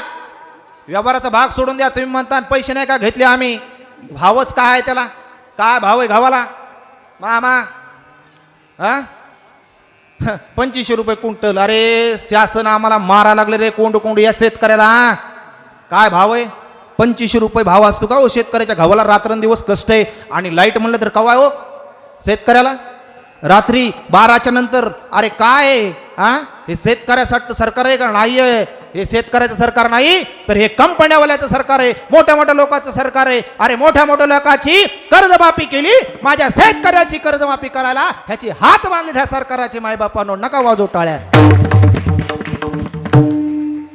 व्यवहाराचा भाग सोडून द्या. तुम्ही म्हणता पैसे नाही का घेतले आम्ही, भावच काय आहे त्याला? काय भाव आहे गव्हाला मामा? हा, 2500 रुपये क्विंटल. अरे शासन आम्हाला मारा लागले रे, कोंड कोंड या शेतकऱ्याला. काय भाव आहे? 2500 रुपये भाव असतो का हो शेतकऱ्याच्या गव्हाला? रात्रंदिवस कष्ट आहे. आणि लाईट म्हणलं तर कवा हो शेतकऱ्याला? रात्री 12च्या नंतर. अरे काय आहे? हा, हे शेतकऱ्यासाठी सरकार आहे का? नाही आहे. हे शेतकऱ्याचं सरकार नाही, तर हे कंपन्यावाल्याचं सरकार आहे, मोठ्या मोठ्या लोकांचं सरकार आहे. अरे मोठ्या मोठ्या लोकांची कर्जमाफी केली, माझ्या शेतकऱ्याची कर्जमाफी करायला ह्याची हात बांधले ह्या सरकाराचे. मायबापांनो नका वाजो टाळ्या.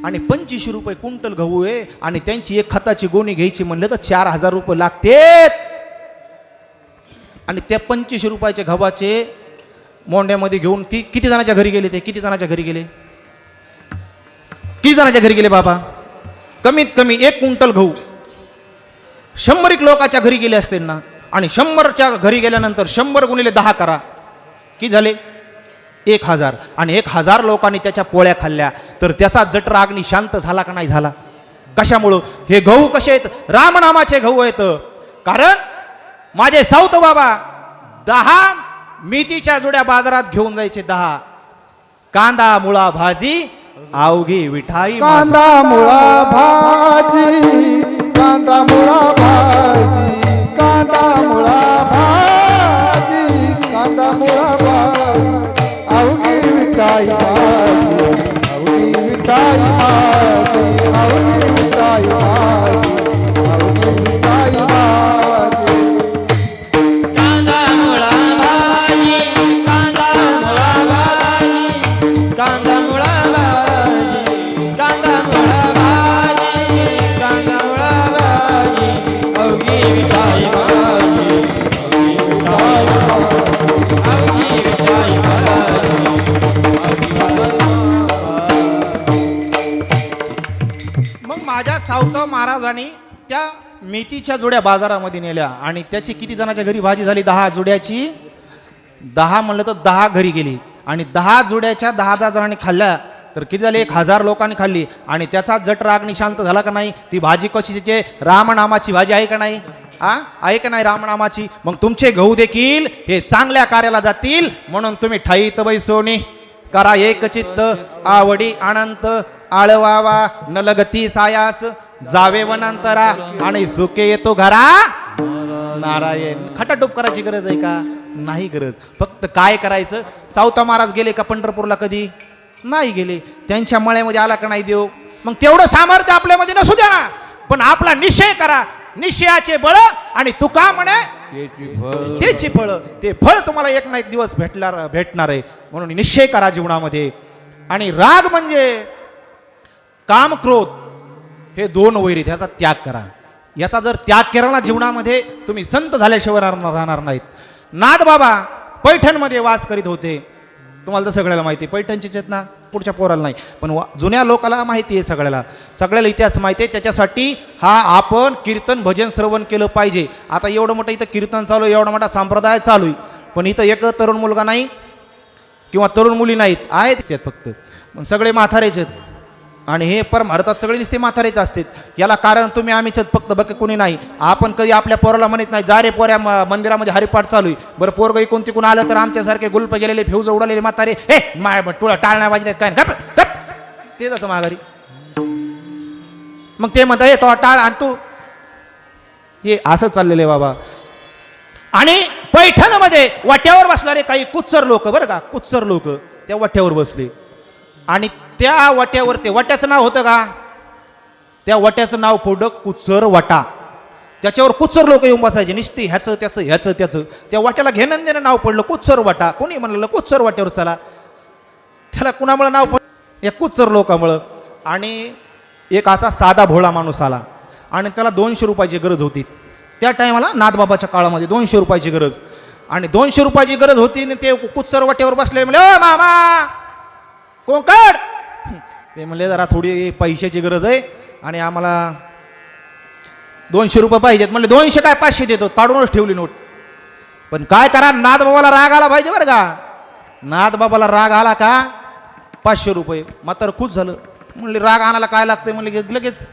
आणि 2500 रुपये क्विंटल गहू आहे आणि त्यांची एक खताची गोणी घ्यायची म्हणलं तर 4000 रुपये लागतेत. आणि त्या 2500 रुपयाच्या गव्हाचे मोंड्यामध्ये घेऊन ती किती जणांच्या घरी गेले? ते किती जणांच्या घरी गेले? किती जणांच्या घरी गेले बाबा? कमीत कमी 1 क्विंटल गहू 100 लोकांच्या घरी गेले असते ना. आणि 100च्या घरी गेल्यानंतर 100 गुणिले 10 करा, किती झाले? 1000. आणि 1000 लोकांनी त्याच्या पोळ्या खाल्ल्या तर त्याचा जठर अग्नी शांत झाला का नाही झाला? कशामुळं? हे गहू कसे आहेत? रामनामाचे गहू आहेत. कारण माझे सावत बाबा 10 मेथीच्या जुड्या बाजारात घेऊन जायचे. 10 कांदा मुळा भाजी अवघी विठाई. कांदा मुळा भाजी, कांदा मुळा भाजी, कांदा मुळा भाजी, कांदा मुळा भाजी, अवघी विठाई भाजी, अवघी विठाई भाजी, अवघी विठाई भाजी, अवघी विठाई भाजी. कांदा मुळा भाजी, कांदा मुळा भाजी, कांदा मुळा भाजी, कांदा मुळा भाजी, कांदा मुळा भाजी, लोकांनी त्या मेथीच्या जोड्या बाजारामध्ये नेल्या आणि त्याची किती जणांच्या घरी भाजी झाली? 10 जोड्याची. 10 म्हणलं तर 10 घरी गेली आणि 10 जोड्याच्या 10 जणांनी खाल्ल्या तर किती झाले? 1000 लोकांनी खाल्ली आणि त्याचा जठ राग शांत झाला का नाही? ती भाजी कशी? रामनामाची भाजी आहे का नाही? आहे का नाही रामनामाची? मग तुमचे गहू देखील हे चांगल्या कार्याला जातील म्हणून तुम्ही ठाईत बैसोनी करा एक चित्त आवडी अनंत आळवावा न लगती सायास जावे वनांतरा आणि सुखे येतो घरा नारायण. खटाटोप करायची गरज आहे का? नाही गरज. फक्त काय करायचं? सावता महाराज गेले का पंढरपूरला? कधी नाही गेले. त्यांच्या मळ्यामध्ये आला का नाही देव? मग तेवढं सामर्थ्य आपल्यामध्ये नसू द्या ना, पण आपला निश्चय करा. निश्चयाचे बळ आणि तुका म्हणे त्याची फळ. ते फळ तुम्हाला एक ना एक दिवस भेटणार आहे. म्हणून निश्चय करा जीवनामध्ये. आणि राग म्हणजे काम क्रोध हे 2 वैरी, त्याचा त्याग करा. याचा जर त्याग केला ना जीवनामध्ये, तुम्ही संत झाल्याशिवाय राहणार नाहीत. नाथबाबा पैठणमध्ये वास करीत होते. तुम्हाला तर सगळ्याला माहिती आहे. पैठणची चेतना पुढच्या पोराला नाही, पण जुन्या लोकांना माहिती आहे. सगळ्याला इतिहास माहिती आहे. त्याच्यासाठी हा आपण कीर्तन भजन श्रवण केलं पाहिजे. आता एवढं मोठं इथं कीर्तन चालू आहे, एवढा मोठा संप्रदाय चालू आहे, पण इथं एक तरुण मुलगा नाही किंवा तरुण मुली नाहीत, आहेत फक्त. मग सगळे म्हातारेच आहेत आणि हे परमार्थात सगळे नुसते म्हातारेच असतात. याला कारण तुम्ही आम्हीच फक्त, बाकी कोणी नाही. आपण कधी आपल्या पोराला म्हणत नाही जा रे पोऱ्या मंदिरामध्ये हरिपाठ चालू आहे. बरं पोरग इकून तिकून आलं तर आमच्यासारखे गुल्प गेलेले फ्यूज उडालेले म्हातारे हे माय तुला टाळण्या वाजल्यात काय गप गप ते जातं माघारी. मग ते म्हणतात हे तो टाळ आणि तू हे असं चाललेलं आहे बाबा. आणि पैठणमध्ये वाट्यावर बसणारे काही कुच्चर लोक, बरं का, कुच्चर लोक त्या वाट्यावर बसले आणि त्या वाट्यावर ते वाट्याचं नाव होतं का? त्या वाट्याचं नाव पडलं कुच्चर वाटा. त्याच्यावर कुच्चर लोक येऊन बसायचे निश्चित, ह्याचं त्याचं ह्याचं त्याचं. त्या वाट्याला घेणं देणं नाव पडलं कुच्चर वाटा. कोणी म्हणलं कुच्चर वाट्यावर चला? त्याला कुणामुळं नाव पडलं? या कुच्चर लोकांमुळं. आणि एक असा साधा भोळा माणूस आला आणि त्याला 200 रुपयाची गरज होती. त्या टायमाला नाथबाबाच्या काळामध्ये 200 रुपयाची गरज, आणि 200 रुपयाची गरज होती आणि ते कुच्चर वाट्यावर बसले. म्हणले ओ मामा कोकण, ते म्हणले जरा थोडी पैशाची गरज आहे आणि आम्हाला 200 रुपये पाहिजेत. म्हणले 200 काय 500 देतो, काढूनच ठेवली नोट. पण काय करा, नाथबाबाला राग आला पाहिजे बरं का. नाथबाबाला राग आला का 500 रुपये. म्हातारं खुश झालं. म्हणले राग आणायला काय लागतंय? म्हणले लगेच.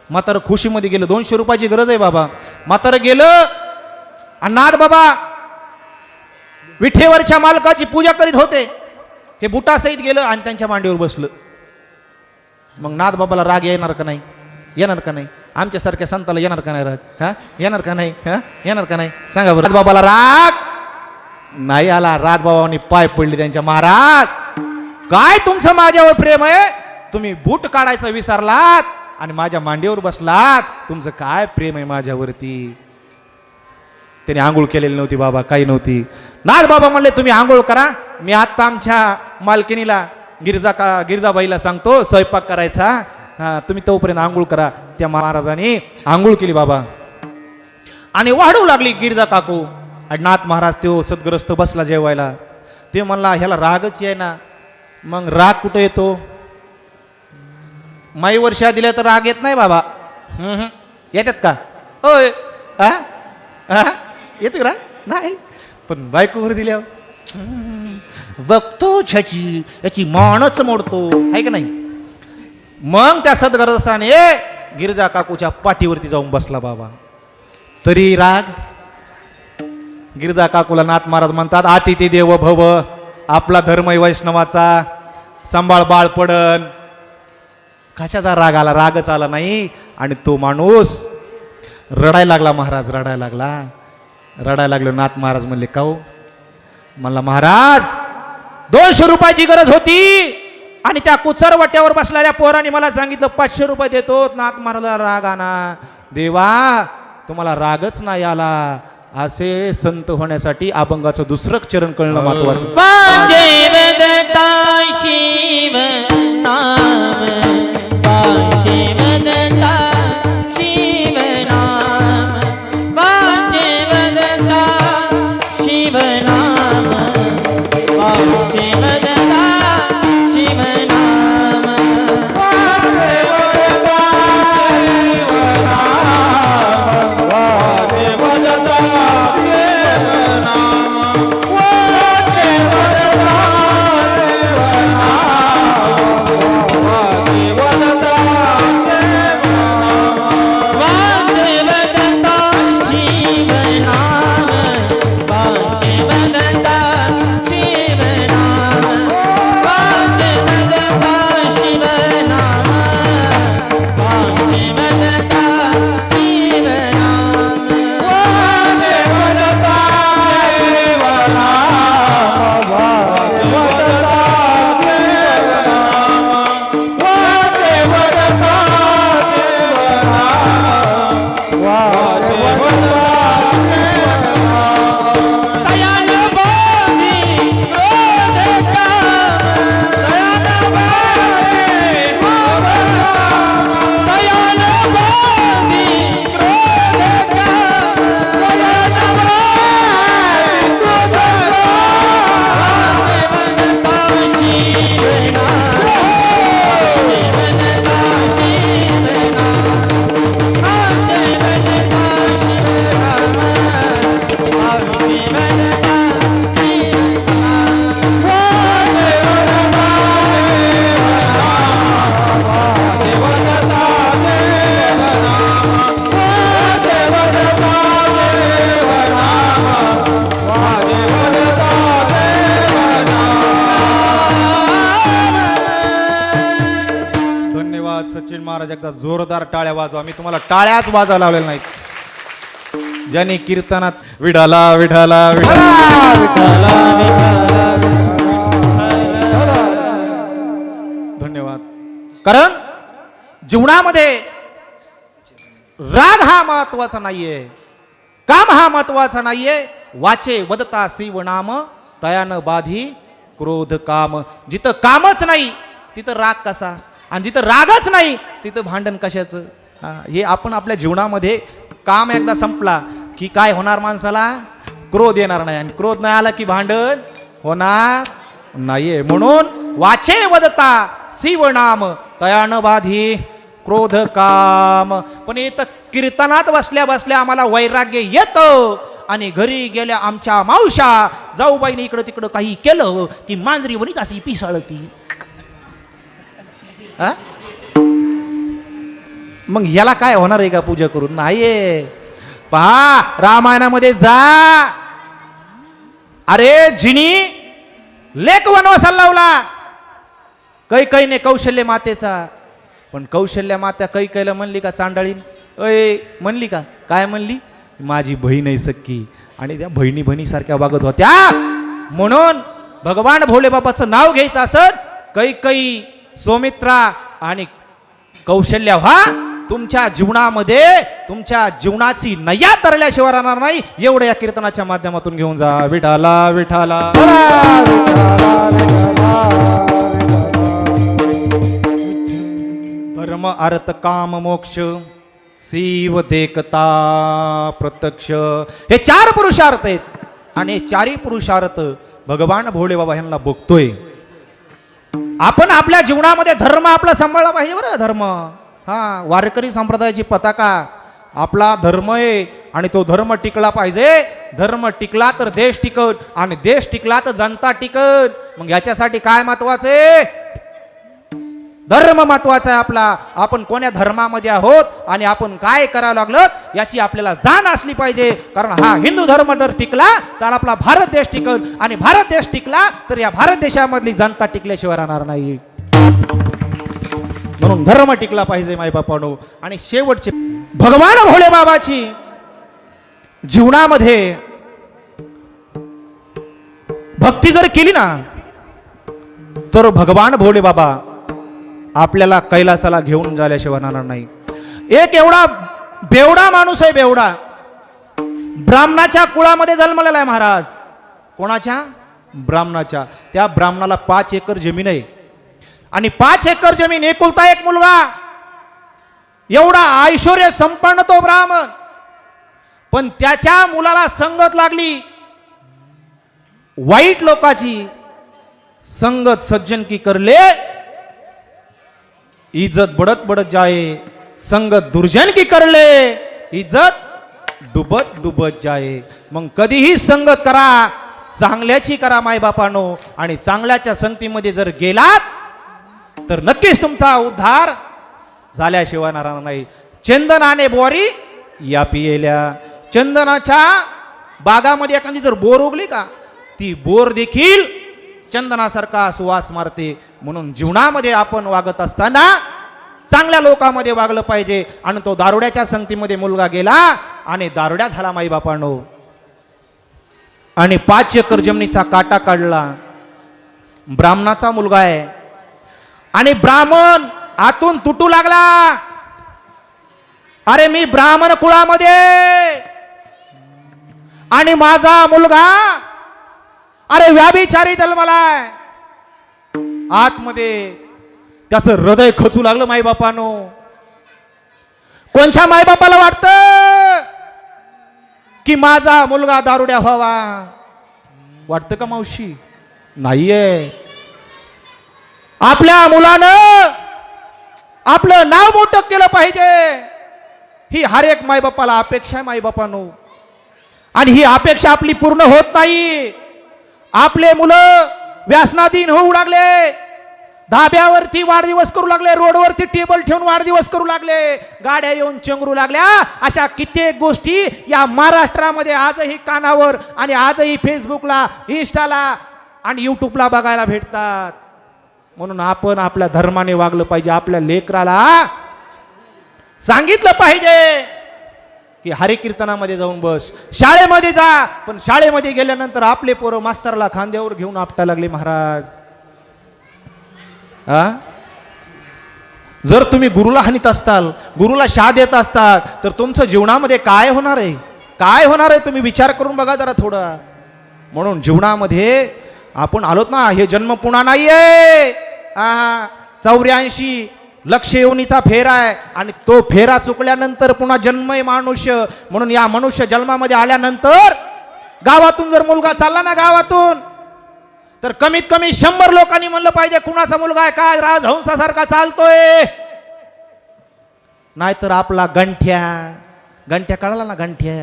म्हातारं खुशीमध्ये गेलं. 200 रुपयाची गरज आहे बाबा. म्हातारं गेलं आणि नाथबाबा विठेवरच्या मालकाची पूजा करीत होते. हे बुटासहित गेलं आणि त्यांच्या मांडीवर बसलं. मग नाथबाबाला राग येणार का नाही? येणार का नाही? आमच्यासारख्या संताला येणार का नाही राग? हा येणार का नाही? हा येणार का नाही? सांगा बरं. नाथबाबाला राग नाही आला. नाथबाबांनी पाय पडले त्यांच्या. महाराज काय तुमचं माझ्यावर प्रेम आहे? तुम्ही बूट काढायचं विसरलात आणि माझ्या मांडीवर बसलात. तुमचं काय प्रेम आहे माझ्यावरती? त्याने आंघोळ केलेली नव्हती बाबा, काही नव्हती. नाथबाबा म्हणले तुम्ही आंघोळ करा, मी आत्ता आमच्या मालकिनीला गिरजाबाईला सांगतो स्वयंपाक करायचा, तुम्ही तोपर्यंत आंघोळ करा. त्या महाराजांनी आंघोळ केली बाबा आणि वाढू लागली गिरजा काकू. आणि नाथ महाराज तो सद्ग्रस्त बसला जेवायला. ते म्हणला ह्याला रागच आहे ना. मग राग कुठं येतो? माई वर्षा दिल्या तर राग येत नाही बाबा. येतात का? होय येतो का? नाही. पण बायकोवर दिल्यावर बघतो याची मानच मोडतो, आहे का नाही? मग त्या सद्गरसाने गिरजा काकूच्या पाठीवरती जाऊन बसला बाबा. तरी राग. गिरजा काकूला नाथ महाराज म्हणतात आतिथी देव भव, आपला धर्म वैष्णवाचा, सांभाळ बाळ पडन. कशाचा राग आला? रागच आला नाही. आणि तो माणूस रडायला लागला. महाराज रडायला लागलो. नाथ महाराज म्हणले का हो? म्हणला महाराज 200 रुपयाची गरज होती आणि त्या कुचर वाट्यावर बसणाऱ्या पोराने मला सांगितलं 500 रुपये देतो. नाथ महाराजाला राग आना. देवा तुम्हाला रागच नाही आला. असे संत होण्यासाठी अभंगाचं दुसरं चरण कळणं महत्वाचं. शिव नाम शिव नाम महाराज एकदा जोरदार टाळ्या वाजवा. मी तुम्हाला टाळ्याच वाजवा लावलेल्या नाहीत. ज्यांनी कीर्तनात विठाला विठाला विठाला. धन्यवाद. कारण जीवनामध्ये राग हा महत्वाचा नाहीये, काम हा महत्वाचा नाहीये. वाचे वदता शिव नाम तयान बाधी क्रोध काम. जिथं कामच नाही तिथं राग कसा, आणि जिथं रागच नाही तिथं भांडण कशाचं. हे आपण आपल्या जीवनामध्ये काम एकदा संपला की काय होणार, माणसाला क्रोध येणार नाही, आणि क्रोध नाही आला की भांडण होणार नाहीये. म्हणून वाचे वदता शिव नाम तयान बाधी क्रोध काम. पण इथं कीर्तनात बसल्या बसल्या आम्हाला वैराग्य येतं, आणि घरी गेल्या आमच्या मावशा जाऊबाईने इकडं तिकडं काही केलं की मांजरी वणीच अशी पिसाळती. मग याला काय होणार आहे का पूजा करून? नाहीये. पहा रामायणामध्ये जा. अरे जिनी लेक वनवासाला लावला कैकईने कौशल्य मातेचा, पण कौशल्य माता कैकेयीला म्हणली का चांडाळीन? अय म्हणली का? काय म्हणली? माझी बहीण आहे सख्खी, आणि त्या बहिणी बहिणीसारख्या वागत होत्या. म्हणून भगवान भोले बाबाचं नाव घ्यायचं असत, कैकेयी, सौमित्रा आणि कौशल्या व्हा. तुमच्या जीवनामध्ये तुमच्या जीवनाची नय्या तरल्याशिवाय राहणार नाही. एवढं या कीर्तनाच्या माध्यमातून घेऊन जा. विठाला विठाला. धर्म अर्थ काम मोक्ष शिव देखता प्रत्यक्ष, हे 4 पुरुषार्थ आहेत, आणि हे 4ही पुरुषार्थ भगवान भोले बाबा यांना बघतोय. आपण आपल्या जीवनामध्ये धर्म आपला सांभाळला पाहिजे बरं. धर्म हा वारकरी संप्रदायाची पताका आपला धर्म आहे, आणि तो धर्म टिकला पाहिजे. धर्म टिकला तर देश टिकल, आणि देश टिकला तर जनता टिकल. मग याच्यासाठी काय महत्वाचं आहे? धर्म महत्वाचा आहे आपला. आपण कोण्या धर्मामध्ये आहोत आणि आपण काय करायला लागलो याची आपल्याला जाण असली पाहिजे. कारण हा हिंदू धर्म जर टिकला तर आपला भारत देश टिकल, आणि भारत देश टिकला तर या भारत देशामधली जनता टिकल्याशिवाय राहणार नाही. म्हणून धर्म टिकला पाहिजे माय बापानो. आणि शेवटचे भगवान भोले बाबाची जीवनामध्ये भक्ती जर केली ना तर भगवान भोले बाबा आपल्याला कैलासाला घेऊन जाल्याशिवाय राहणार नाही. एक एवढा बेवडा माणूस आहे, बेवडा. ब्राह्मणाच्या कुळामध्ये जन्मलेला आहे महाराज. कोणाच्या? ब्राह्मणाच्या. त्या ब्राह्मणाला 5 एकर जमीन आहे, आणि 5 एकर जमीन, एकुलता एक मुलगा, एवढा ऐश्वर्य संपन्न तो ब्राह्मण. पण त्याच्या मुलाला संगत लागली वाईट लोकाची. संगत सज्जन की करले इज्जत बढ़त बढ़त जाए, संगत दुर्जन की करले इज्जत डुबत डुबत जाए. मग कधीही संगत करा, चांगल्याची करा माय बापानो. आणि चांगल्याच्या संगतीमध्ये जर गेलात तर नक्कीच तुमचा उद्धार झाल्याशिवाय राहणार नाही. चंदनाने बोरी या पियेल्या. चंदनाच्या बागामध्ये एखादी जर बोर उगली का, ती बोर देखील चंदनासारखा सुवास मारते. म्हणून जीवनामध्ये आपण वागत असताना चांगल्या लोकांमध्ये वागलं पाहिजे. आणि तो दारुड्याच्या संगतीमध्ये मुलगा गेला आणि दारुड्या झाला माई बापानो, आणि 5 एकर जमिनीचा काटा काढला. ब्राह्मणाचा मुलगा आहे, आणि ब्राह्मण आतून तुटू लागला. अरे मी ब्राह्मण कुळामध्ये, आणि माझा मुलगा अरे व्याभिचारी जन्मलाय. आतमध्ये त्याचं हृदय खचू लागलं माईबापानो. कोणत्या माईबापाला वाटतं की माझा मुलगा दारुड्या व्हावा? वाटतं का मावशी? नाहीये. आपल्या मुलानं आपलं नाव मोठं केलं पाहिजे, ही हर एक माईबापाला अपेक्षा आहे माईबापानो. आणि ही अपेक्षा आपली पूर्ण होत नाही. आपले मुलं व्यसनाधीन होऊ लागले, धाब्यावरती वाढदिवस करू लागले, रोडवरती टेबल ठेवून वाढदिवस करू लागले, गाड्या येऊन चंगरू लागल्या. अशा कित्येक गोष्टी या महाराष्ट्रामध्ये आजही कानावर आणि आजही फेसबुकला, इंस्टाला आणि युट्यूबला बघायला भेटतात. म्हणून आपण आपल्या धर्माने वागलं पाहिजे. आपल्या लेकराला सांगितलं पाहिजे की हरिकीर्तनामध्ये जाऊन बस, शाळेमध्ये जा. पण शाळेमध्ये गेल्यानंतर आपले पोरं मास्तरला खांद्यावर घेऊन आपटा लागले महाराज. हा, जर तुम्ही गुरुला हानीत असताल, गुरुला शाह देत असताल, तर तुमचं जीवनामध्ये काय होणार आहे? काय होणार आहे? तुम्ही विचार करून बघा जरा थोडा. म्हणून जीवनामध्ये आपण आलोत ना, हे जन्म पुन्हा नाहीये. 84 लक्ष योनीचा फेरा आहे आणि तो फेरा चुकल्यानंतर पुन्हा जन्म आहे मनुष्य. म्हणून या मनुष्य जन्मामध्ये आल्यानंतर गावातून जर मुलगा चालला ना गावातून, तर कमीत कमी 100 लोकांनी म्हणलं पाहिजे कुणाचा मुलगा आहे, काय राजहंसासारखा चालतोय. नाहीतर आपला गंठ्या कळाला ना, गंठ्या,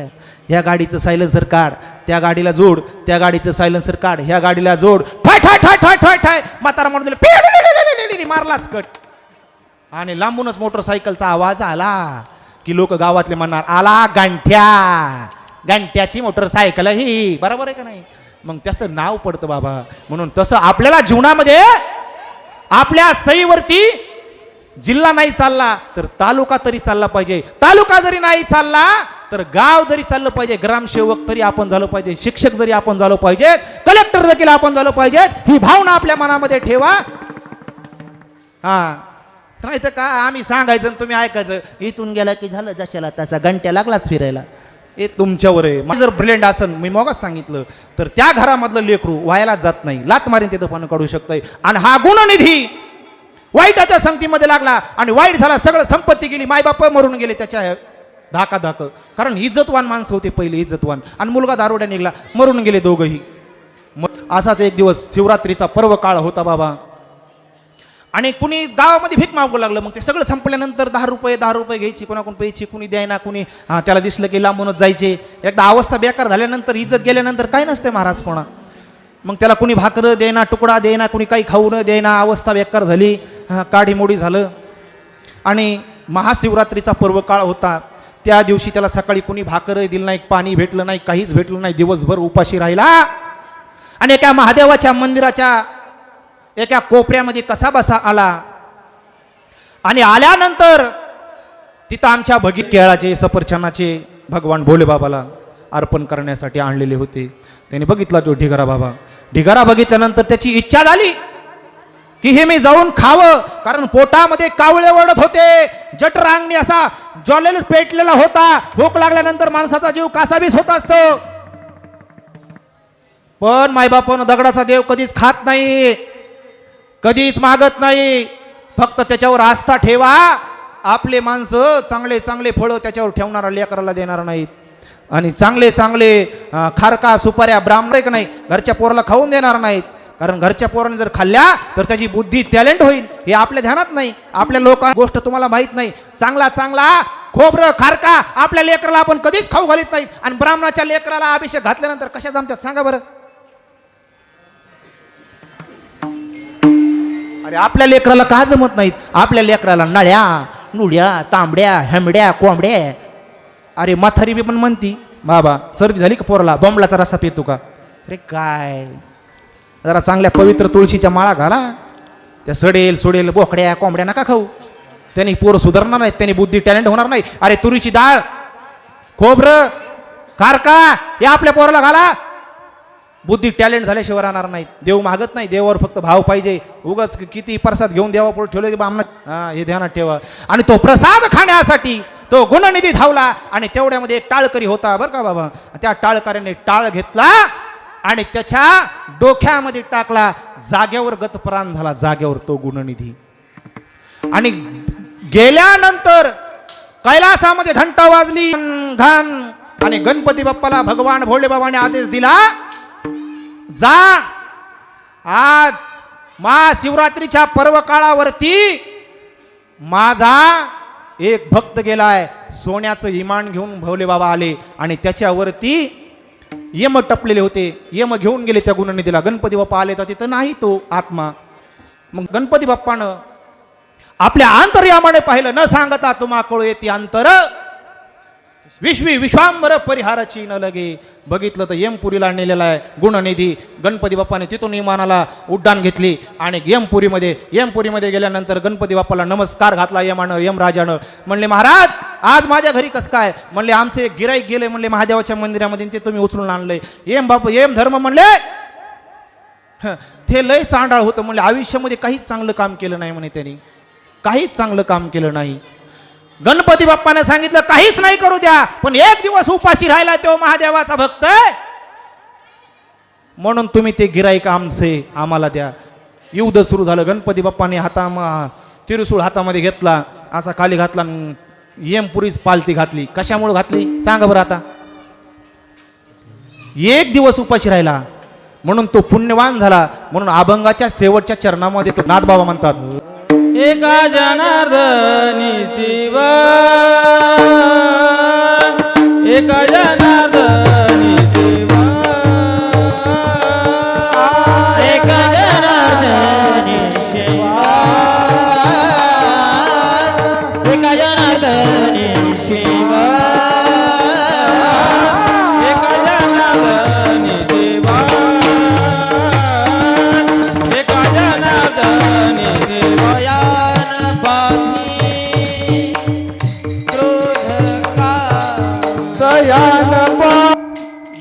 ह्या गाडीचं सायलेन्सर काढ, त्या गाडीला जोड, त्या गाडीचं सायलेन्सर काढ, ह्या गाडीला जोड, ठाय ठाय ठाय ठाय ठाय ठाय म्हातारा म्हणून दिलं, मारलाच कट. आणि लांबूनच मोटरसायकलचा आवाज आला की लोक गावातले म्हणणार, आला गंठ्याची मोटरसायकल ही. बरोबर आहे का नाही? मग त्याचं नाव पडतं बाबा. म्हणून तसं आपल्याला जीवनामध्ये आपल्या सईवरती जिल्हा नाही चालला तर तालुका तरी चालला पाहिजे. तालुका जरी नाही चालला तर गाव जरी चाललं पाहिजे. ग्रामसेवक तरी आपण झालो पाहिजे, शिक्षक जरी आपण झालो पाहिजे, कलेक्टर देखील आपण झालो पाहिजे. ही भावना आपल्या मनामध्ये ठेवा. हा, नाही तर का आम्ही सांगायचं आणि तुम्ही ऐकायचं, इथून गेला की झालं जशाला तसा घंट्या लागलाच फिरायला. हे तुमच्यावर आहे. जर ब्रिलियंट असन, मी मगच सांगितलं, तर त्या घरामधलं लेकरू व्हायला जात नाही, लात मारीन तिथं पण काढू शकतंय. आणि हा गुणनिधी वाईटाच्या संगतीमध्ये लागला आणि वाईट झाला, सगळं संपत्ती गेली, मायबाप मरून गेले त्याच्या धाक. कारण इज्जतवान माणसं होते पहिले, इज्जतवान. आणि मुलगा दारोड्या निघला, मरून गेले दोघंही. असाच एक दिवस शिवरात्रीचा पर्व काळ होता बाबा. आणि कुणी गावामध्ये भीक मागू लागलं. मग ते सगळं संपल्यानंतर 10 रुपये घ्यायची, कोणाकडून प्यायची, कुणी द्यायना, कुणी त्याला दिसलं की लांबूनच जायचे. एकदा अवस्था बेकार झाल्यानंतर, इज्जत गेल्यानंतर काय नसते महाराज कोणा. मग त्याला कुणी भाकर देना, तुकडा देना, कुणी काही खाऊ न देना. अवस्था बेकार झाली, काढीमोडी झालं. आणि महाशिवरात्रीचा पर्व काळ होता. त्या दिवशी त्याला सकाळी कुणी भाकर दिलं नाही, पाणी भेटलं नाही, काहीच भेटलं नाही. दिवसभर उपाशी राहिला. आणि एका महादेवाच्या मंदिराच्या एका कोपऱ्यामध्ये कसा बसा आला. आणि आल्यानंतर तिथं आमच्या भगीत केळाचे, सफरचंदाचे भगवान भोले बाबाला अर्पण करण्यासाठी आणलेले होते. त्याने बघितला तो ढिगारा बाबा. ढिगारा बघितल्यानंतर त्याची इच्छा झाली की हे मी जाऊन खावं. कारण पोटामध्ये कावळे ओढत होते, जठरांगणी असा ज्वललेला पेटलेला होता. भूक लागल्यानंतर माणसाचा जीव कासावीस होत असतो. पण मायबापानं दगडाचा देव कधीच खात नाही, कधीच मागत नाही. फक्त त्याच्यावर आस्था ठेवा. आपले माणसं चांगले चांगले फळं त्याच्यावर ठेवणारा लेकराला देणार नाहीत. आणि चांगले चांगले खारका सुपाऱ्या ब्राह्मण का नाही घरच्या पोराला खाऊन देणार नाहीत. कारण घरच्या पोराने जर खाल्ल्या तर त्याची बुद्धी टॅलेंट होईल, हे आपल्या ध्यानात नाही. आपल्या लोकांना गोष्ट तुम्हाला माहित नाही. चांगला चांगला खोबरं खारका आपल्या लेकराला आपण कधीच खाऊ घालीत नाही. आणि ब्राह्मणाच्या लेकराला अभिषेक घातल्यानंतर कशा जमतात सांगा बरं. अरे आपल्या लेकराला का जमत नाहीत? आपल्या लेकराला नळ्या, नुड्या, तांबड्या, हेंबड्या, कोंबड्या. अरे म्हातारी बी पण म्हणती, बाबा सर्दी झाली का पोराला, बॉम्बलाचा रसा पितो का? अरे काय, जरा चांगल्या पवित्र तुळशीच्या माळा घाला. त्या सडेल बोकड्या कोंबड्या नका खाऊ. त्यांनी पोरं सुधारणार नाहीत, त्यांनी बुद्धी टॅलेंट होणार नाही. अरे तुरीची डाळ, खोबरं, खारका हे आपल्या पोराला घाला. बुद्धी टॅलेंट झाल्याशिवाय राहणार नाहीत. देव मागत नाही, देवावर फक्त भाव पाहिजे. उगाच किती प्रसाद घेऊन देवापुढे ठेवले बामणा, हे ध्यानात ठेवा. आणि तो प्रसाद खाण्यासाठी तो गुणनिधी धावला. आणि तेवढ्यामध्ये एक टाळकरी होता बरं का बाबा. त्या टाळकऱ्याने टाळ घेतला आणि त्याच्या डोक्यामध्ये टाकला. जागेवर गतप्राण झाला, जागेवर तो गुणनिधी. आणि गेल्यानंतर कैलासामध्ये घंटा वाजली घान. आणि गणपती बाप्पाला भगवान भोले बाबाने आदेश दिला, जा आज महाशिवरात्रीच्या पर्व काळावरती माझा एक भक्त गेलाय. सोन्याचं इमान घेऊन भोले बाबा आले आणि त्याच्यावरती यम टपलेले होते. यम घेऊन गेले त्या गुणनिधीला. गणपती बाप्पा आले तर तिथं नाही तो आत्मा. मग गणपती बाप्पानं आपल्या अंतर्यामाने पाहिलं, न सांगता तुम्हा कळू येते अंतर. विश्वांबर परिहाराची न लगे. बघितलं तर यमपुरीला नेलेला आहे गुणनिधी गणपती बाप्पाने. तिथून विमानाला उड्डाण घेतली आणि यमपुरीमध्ये गेल्यानंतर गणपती बाप्पाला नमस्कार घातला यमराजानं. म्हणले महाराज आज माझ्या घरी कसं काय? म्हणले आमचे एक गिराईक गेले म्हणले महादेवाच्या मंदिरामध्ये, ते तुम्ही उचलून आणलंय. यम धर्म म्हणले ते लय चांडाळ होतं म्हणले, आयुष्यामध्ये काहीच चांगलं काम केलं नाही म्हणे त्यांनी, काहीच चांगलं काम केलं नाही. गणपती बाप्पाने सांगितलं काहीच नाही करू द्या, पण एक दिवस उपाशी राहिला तो महादेवाचा भक्त आहे, म्हणून तुम्ही ते गिराईक आम्हाला द्या. युद्ध सुरू झालं. गणपती बाप्पाने त्रिशूळ हातामध्ये घेतला, असा खाली घातला, यमपुरीच पालती घातली. कशामुळे घातली सांगा बरं आता? एक दिवस उपाशी राहिला म्हणून तो पुण्यवान झाला. म्हणून अभंगाच्या शेवटच्या चरणामध्ये तो नाथबाबा म्हणतात, एका जनार्दनी शिव, एका जनार्दनी शिव, एका जनार्दनी शिव, एका जनार्दनी शिव, एका जनार्दनी शिव, एका जनार्दनी शिव.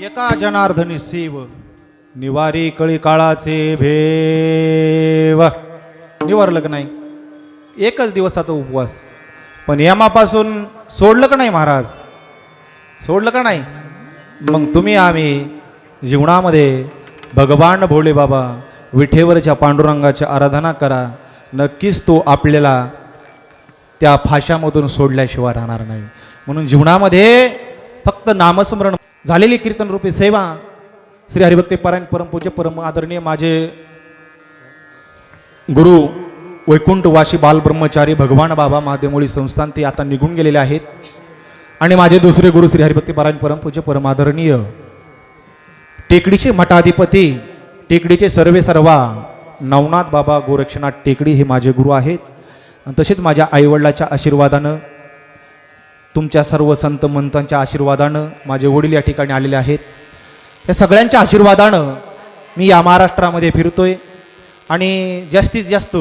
एका जनार्दनी शिव निवारी कळी काळाचे भेव. निवारलं का नाही? एकच दिवसाचा उपवास, पण यमापासून सोडलं का नाही महाराज? सोडलं का नाही? मग तुम्ही आम्ही जीवनामध्ये भगवान भोले बाबा विठेवरच्या पांडुरंगाची आराधना करा. नक्कीच तो आपल्याला त्या फाशामधून सोडल्याशिवाय राहणार नाही. म्हणून जीवनामध्ये फक्त नामस्मरण झालेली कीर्तन रूपी सेवा. श्री हरिभक्ती पारायण परमपूज्य परम आदरणीय माझे गुरु वैकुंठवासी बालब्रह्मचारी भगवान बाबा महादेवमुळी संस्थान ते आता निघून गेलेले आहेत. आणि माझे दुसरे गुरु श्री हरिभक्ती पारायण परमपूज्य परम आदरणीय टेकडीचे मठाधिपती, टेकडीचे सर्वा नवनाथ बाबा गोरक्षनाथ टेकडी हे माझे गुरु आहेत. आणि तसेच माझ्या आईवडिलाच्या आशीर्वादानं, तुमच्या सर्व संत मंतांच्या आशीर्वादानं माझे वडील या ठिकाणी आलेले आहेत. या सगळ्यांच्या आशीर्वादानं मी या महाराष्ट्रामध्ये फिरतोय आणि जास्तीत जास्त